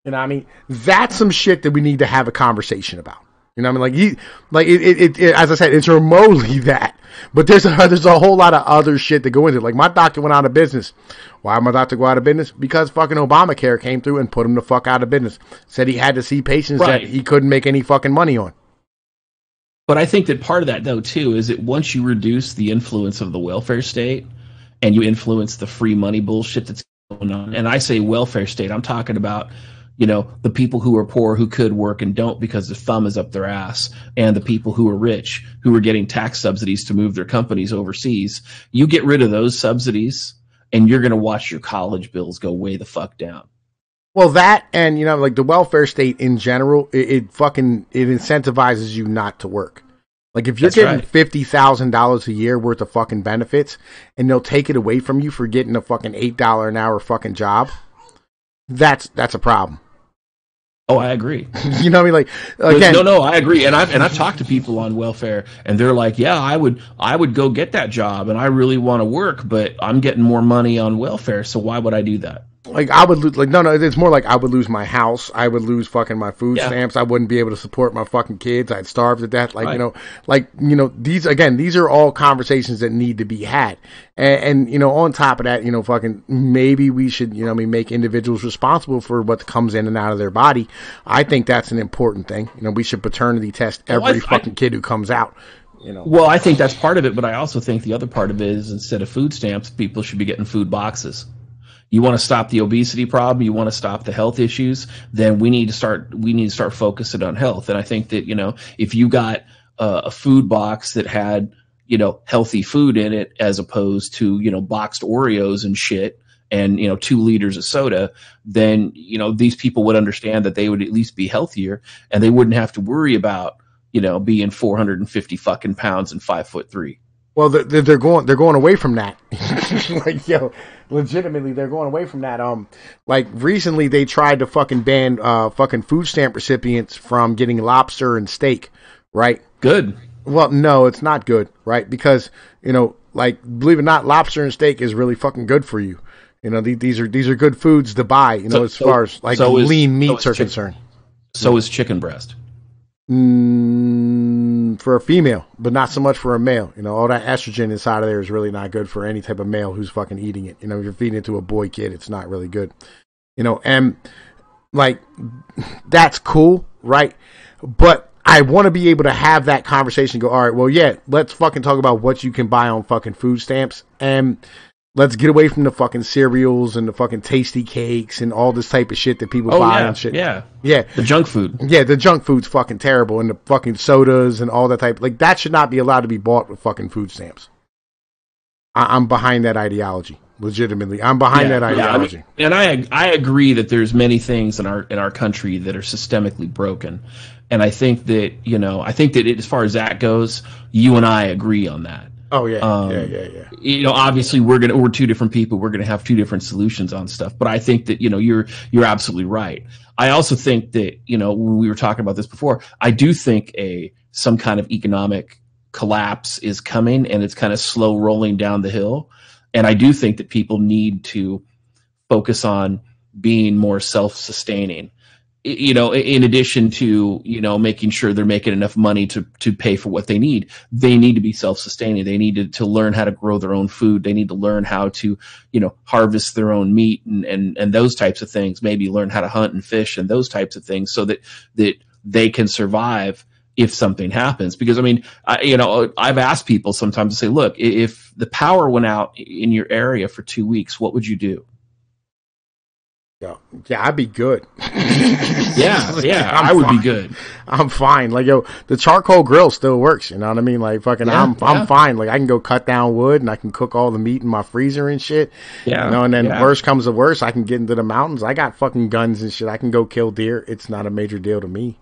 what I mean? That's some shit that we need to have a conversation about. You know what I mean? As I said, it's remotely that. But there's a whole lot of other shit that go into it. Like, my doctor went out of business. Why did my doctor go out of business? Because fucking Obamacare came through and put him the fuck out of business. Said he had to see patients that he couldn't make any fucking money on. But I think that part of that, though, too, is that once you reduce the influence of the welfare state and you influence the free money bullshit that's going on, and I say welfare state, I'm talking about, the people who are poor who could work and don't because the thumb is up their ass, and the people who are rich who are getting tax subsidies to move their companies overseas. You get rid of those subsidies and you're going to watch your college bills go way the fuck down. Well, that, and like the welfare state in general, it incentivizes you not to work. Like, if you're getting $50,000 a year worth of fucking benefits and they'll take it away from you for getting a fucking $8 an hour fucking job, that's a problem. Oh, I agree. You know what I mean? Like, again, no, I agree. And I've talked to people on welfare, and they're like, yeah, I would go get that job, and I really want to work, but I'm getting more money on welfare, so why would I do that? Like, I would lose, no, it's more like I would lose my house. I would lose fucking my food stamps. I wouldn't be able to support my fucking kids. I'd starve to death. Like, these are all conversations that need to be had. And on top of that, fucking maybe we should, make individuals responsible for what comes in and out of their body. I think that's an important thing. We should paternity test every fucking kid who comes out. Well, I think that's part of it, but I also think the other part of it is, instead of food stamps, people should be getting food boxes. You want to stop the obesity problem, you want to stop the health issues, then we need to start focusing on health. And I think that, if you got a food box that had, healthy food in it, as opposed to, boxed Oreos and shit, and 2 liters of soda, then, these people would understand that they would at least be healthier, and they wouldn't have to worry about, being 450 fucking pounds and 5'3". Well, they're going away from that. Like, legitimately, they're going away from that. Like, recently they tried to fucking ban fucking food stamp recipients from getting lobster and steak, right? Good. Well, no, it's not good, right? Because, like, believe it or not, lobster and steak is really fucking good for you. These are good foods to buy, as far as like lean meats are concerned. So is chicken breast. for a female, but not so much for a male. You know, all that estrogen inside of there is really not good for any type of male who's fucking eating it. You know, if you're feeding it to a boy kid, it's not really good. You know, and like, that's cool, right? But I want to be able to have that conversation, go, all right, well, yeah, let's fucking talk about what you can buy on fucking food stamps, and let's get away from the fucking cereals and the fucking tasty cakes and all this type of shit that people buy and shit. Yeah. Yeah. The junk food. Yeah, the junk food's fucking terrible, and the fucking sodas and all that type. Like, that should not be allowed to be bought with fucking food stamps. I'm behind that ideology. Legitimately, I'm behind that ideology. Yeah, I mean, and I agree that there's many things in our country that are systemically broken, and I think that as far as that goes, you and I agree on that. Oh yeah, yeah. You know, obviously we're two different people. We're gonna have two different solutions on stuff. But I think that you're absolutely right. I also think that when we were talking about this before, I do think some kind of economic collapse is coming, and it's kind of slow rolling down the hill. And I do think that people need to focus on being more self-sustaining. In addition to, making sure they're making enough money to pay for what they need to be self-sustaining. They need to learn how to grow their own food. They need to learn how to, harvest their own meat and those types of things, maybe learn how to hunt and fish and those types of things so that they can survive if something happens. Because, I mean, I've asked people sometimes to say, look, if the power went out in your area for 2 weeks, what would you do? Yeah, I'd be good. I would be good. I'm fine. Like, the charcoal grill still works. You know what I mean? Like, fucking, I'm fine. Like, I can go cut down wood and I can cook all the meat in my freezer and shit. Yeah. And then worst comes to worst, I can get into the mountains. I got fucking guns and shit. I can go kill deer. It's not a major deal to me,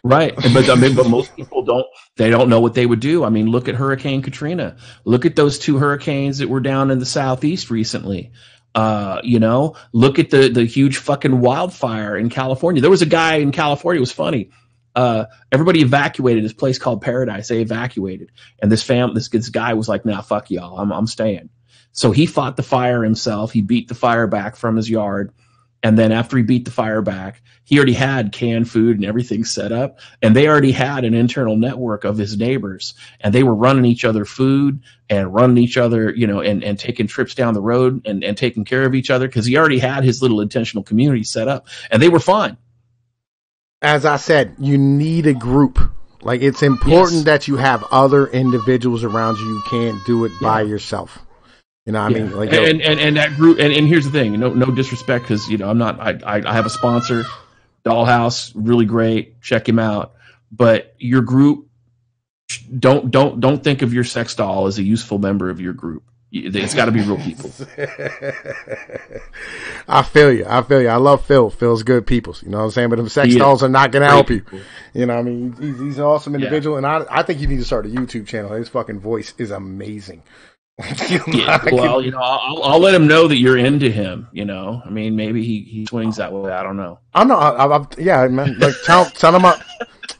Right. But most people don't know what they would do. I mean, look at Hurricane Katrina. Look at those 2 hurricanes that were down in the Southeast recently. Look at the huge fucking wildfire in California. There was a guy in California. It was funny. Everybody evacuated this place called Paradise. They evacuated, and this guy was like, "Nah, fuck y'all. I'm staying." So he fought the fire himself. He beat the fire back from his yard. And then after he beat the fire back, he already had canned food and everything set up. And they already had an internal network of his neighbors. And they were running each other food and running each other, and taking trips down the road and taking care of each other because he already had his little intentional community set up. And they were fine. As I said, you need a group. Like, it's important that you have other individuals around you. You can't do it by yourself. You know what I mean? Like, and that group, and here's the thing, no disrespect, because I have a sponsor, Dollhouse, really great, check him out. But your group, don't think of your sex doll as a useful member of your group. It's got to be real people. I feel you. I love Phil. Phil's good people. You know what I'm saying? But them sex dolls are not going to help you. You know what I mean? He's an awesome individual, and I think you need to start a YouTube channel. His fucking voice is amazing. I'll let him know that you're into him. I mean, maybe he swings that way. I don't know. I know. Yeah, man. Like, tell him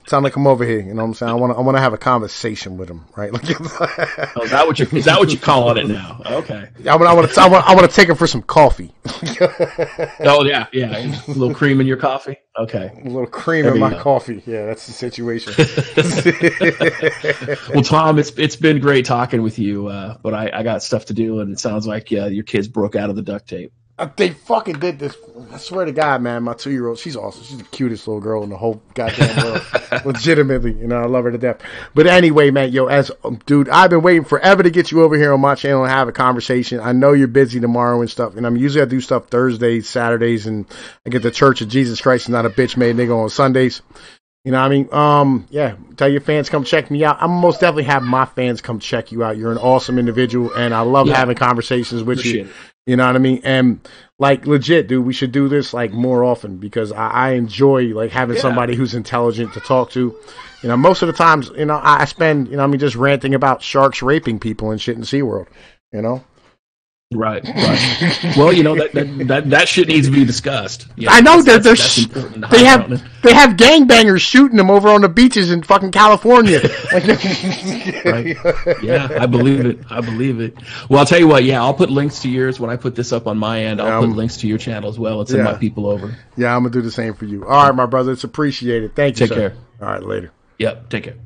Tell him to come over here. You know what I'm saying? I want to have a conversation with him, right? Like, is that what you're calling it now? Okay. I want to take him for some coffee. Oh yeah. A little cream in your coffee. Okay. A little cream in my coffee. Yeah, that's the situation. Well, Tom, it's been great talking with you, but I got stuff to do, and it sounds like your kids broke out of the duct tape. They fucking did this. I swear to God, man, my 2-year-old, she's awesome. She's the cutest little girl in the whole goddamn world. Legitimately, I love her to death. But anyway, man, dude, I've been waiting forever to get you over here on my channel and have a conversation. I know you're busy tomorrow and stuff, and usually I do stuff Thursdays, Saturdays, and I get the Church of Jesus Christ is not a bitch made nigga on Sundays. You know what I mean? Yeah, tell your fans come check me out. I'm most definitely have my fans come check you out. You're an awesome individual, and I love having conversations with you. You know what I mean? And like, legit, dude, we should do this like more often because I enjoy like having somebody who's intelligent to talk to. Most of the times, I spend, just ranting about sharks raping people and shit in SeaWorld, Right. Well, that shit needs to be discussed. I know they have gangbangers shooting them over on the beaches in fucking California. Right. Yeah, I believe it. Well, I'll tell you what. Yeah, I'll put links to yours when I put this up on my end. I'll put links to your channel as well and send my people over. Yeah, I'm gonna do the same for you. All right, my brother. It's appreciated. Thank you. Take care. All right, later. Yep. Take care.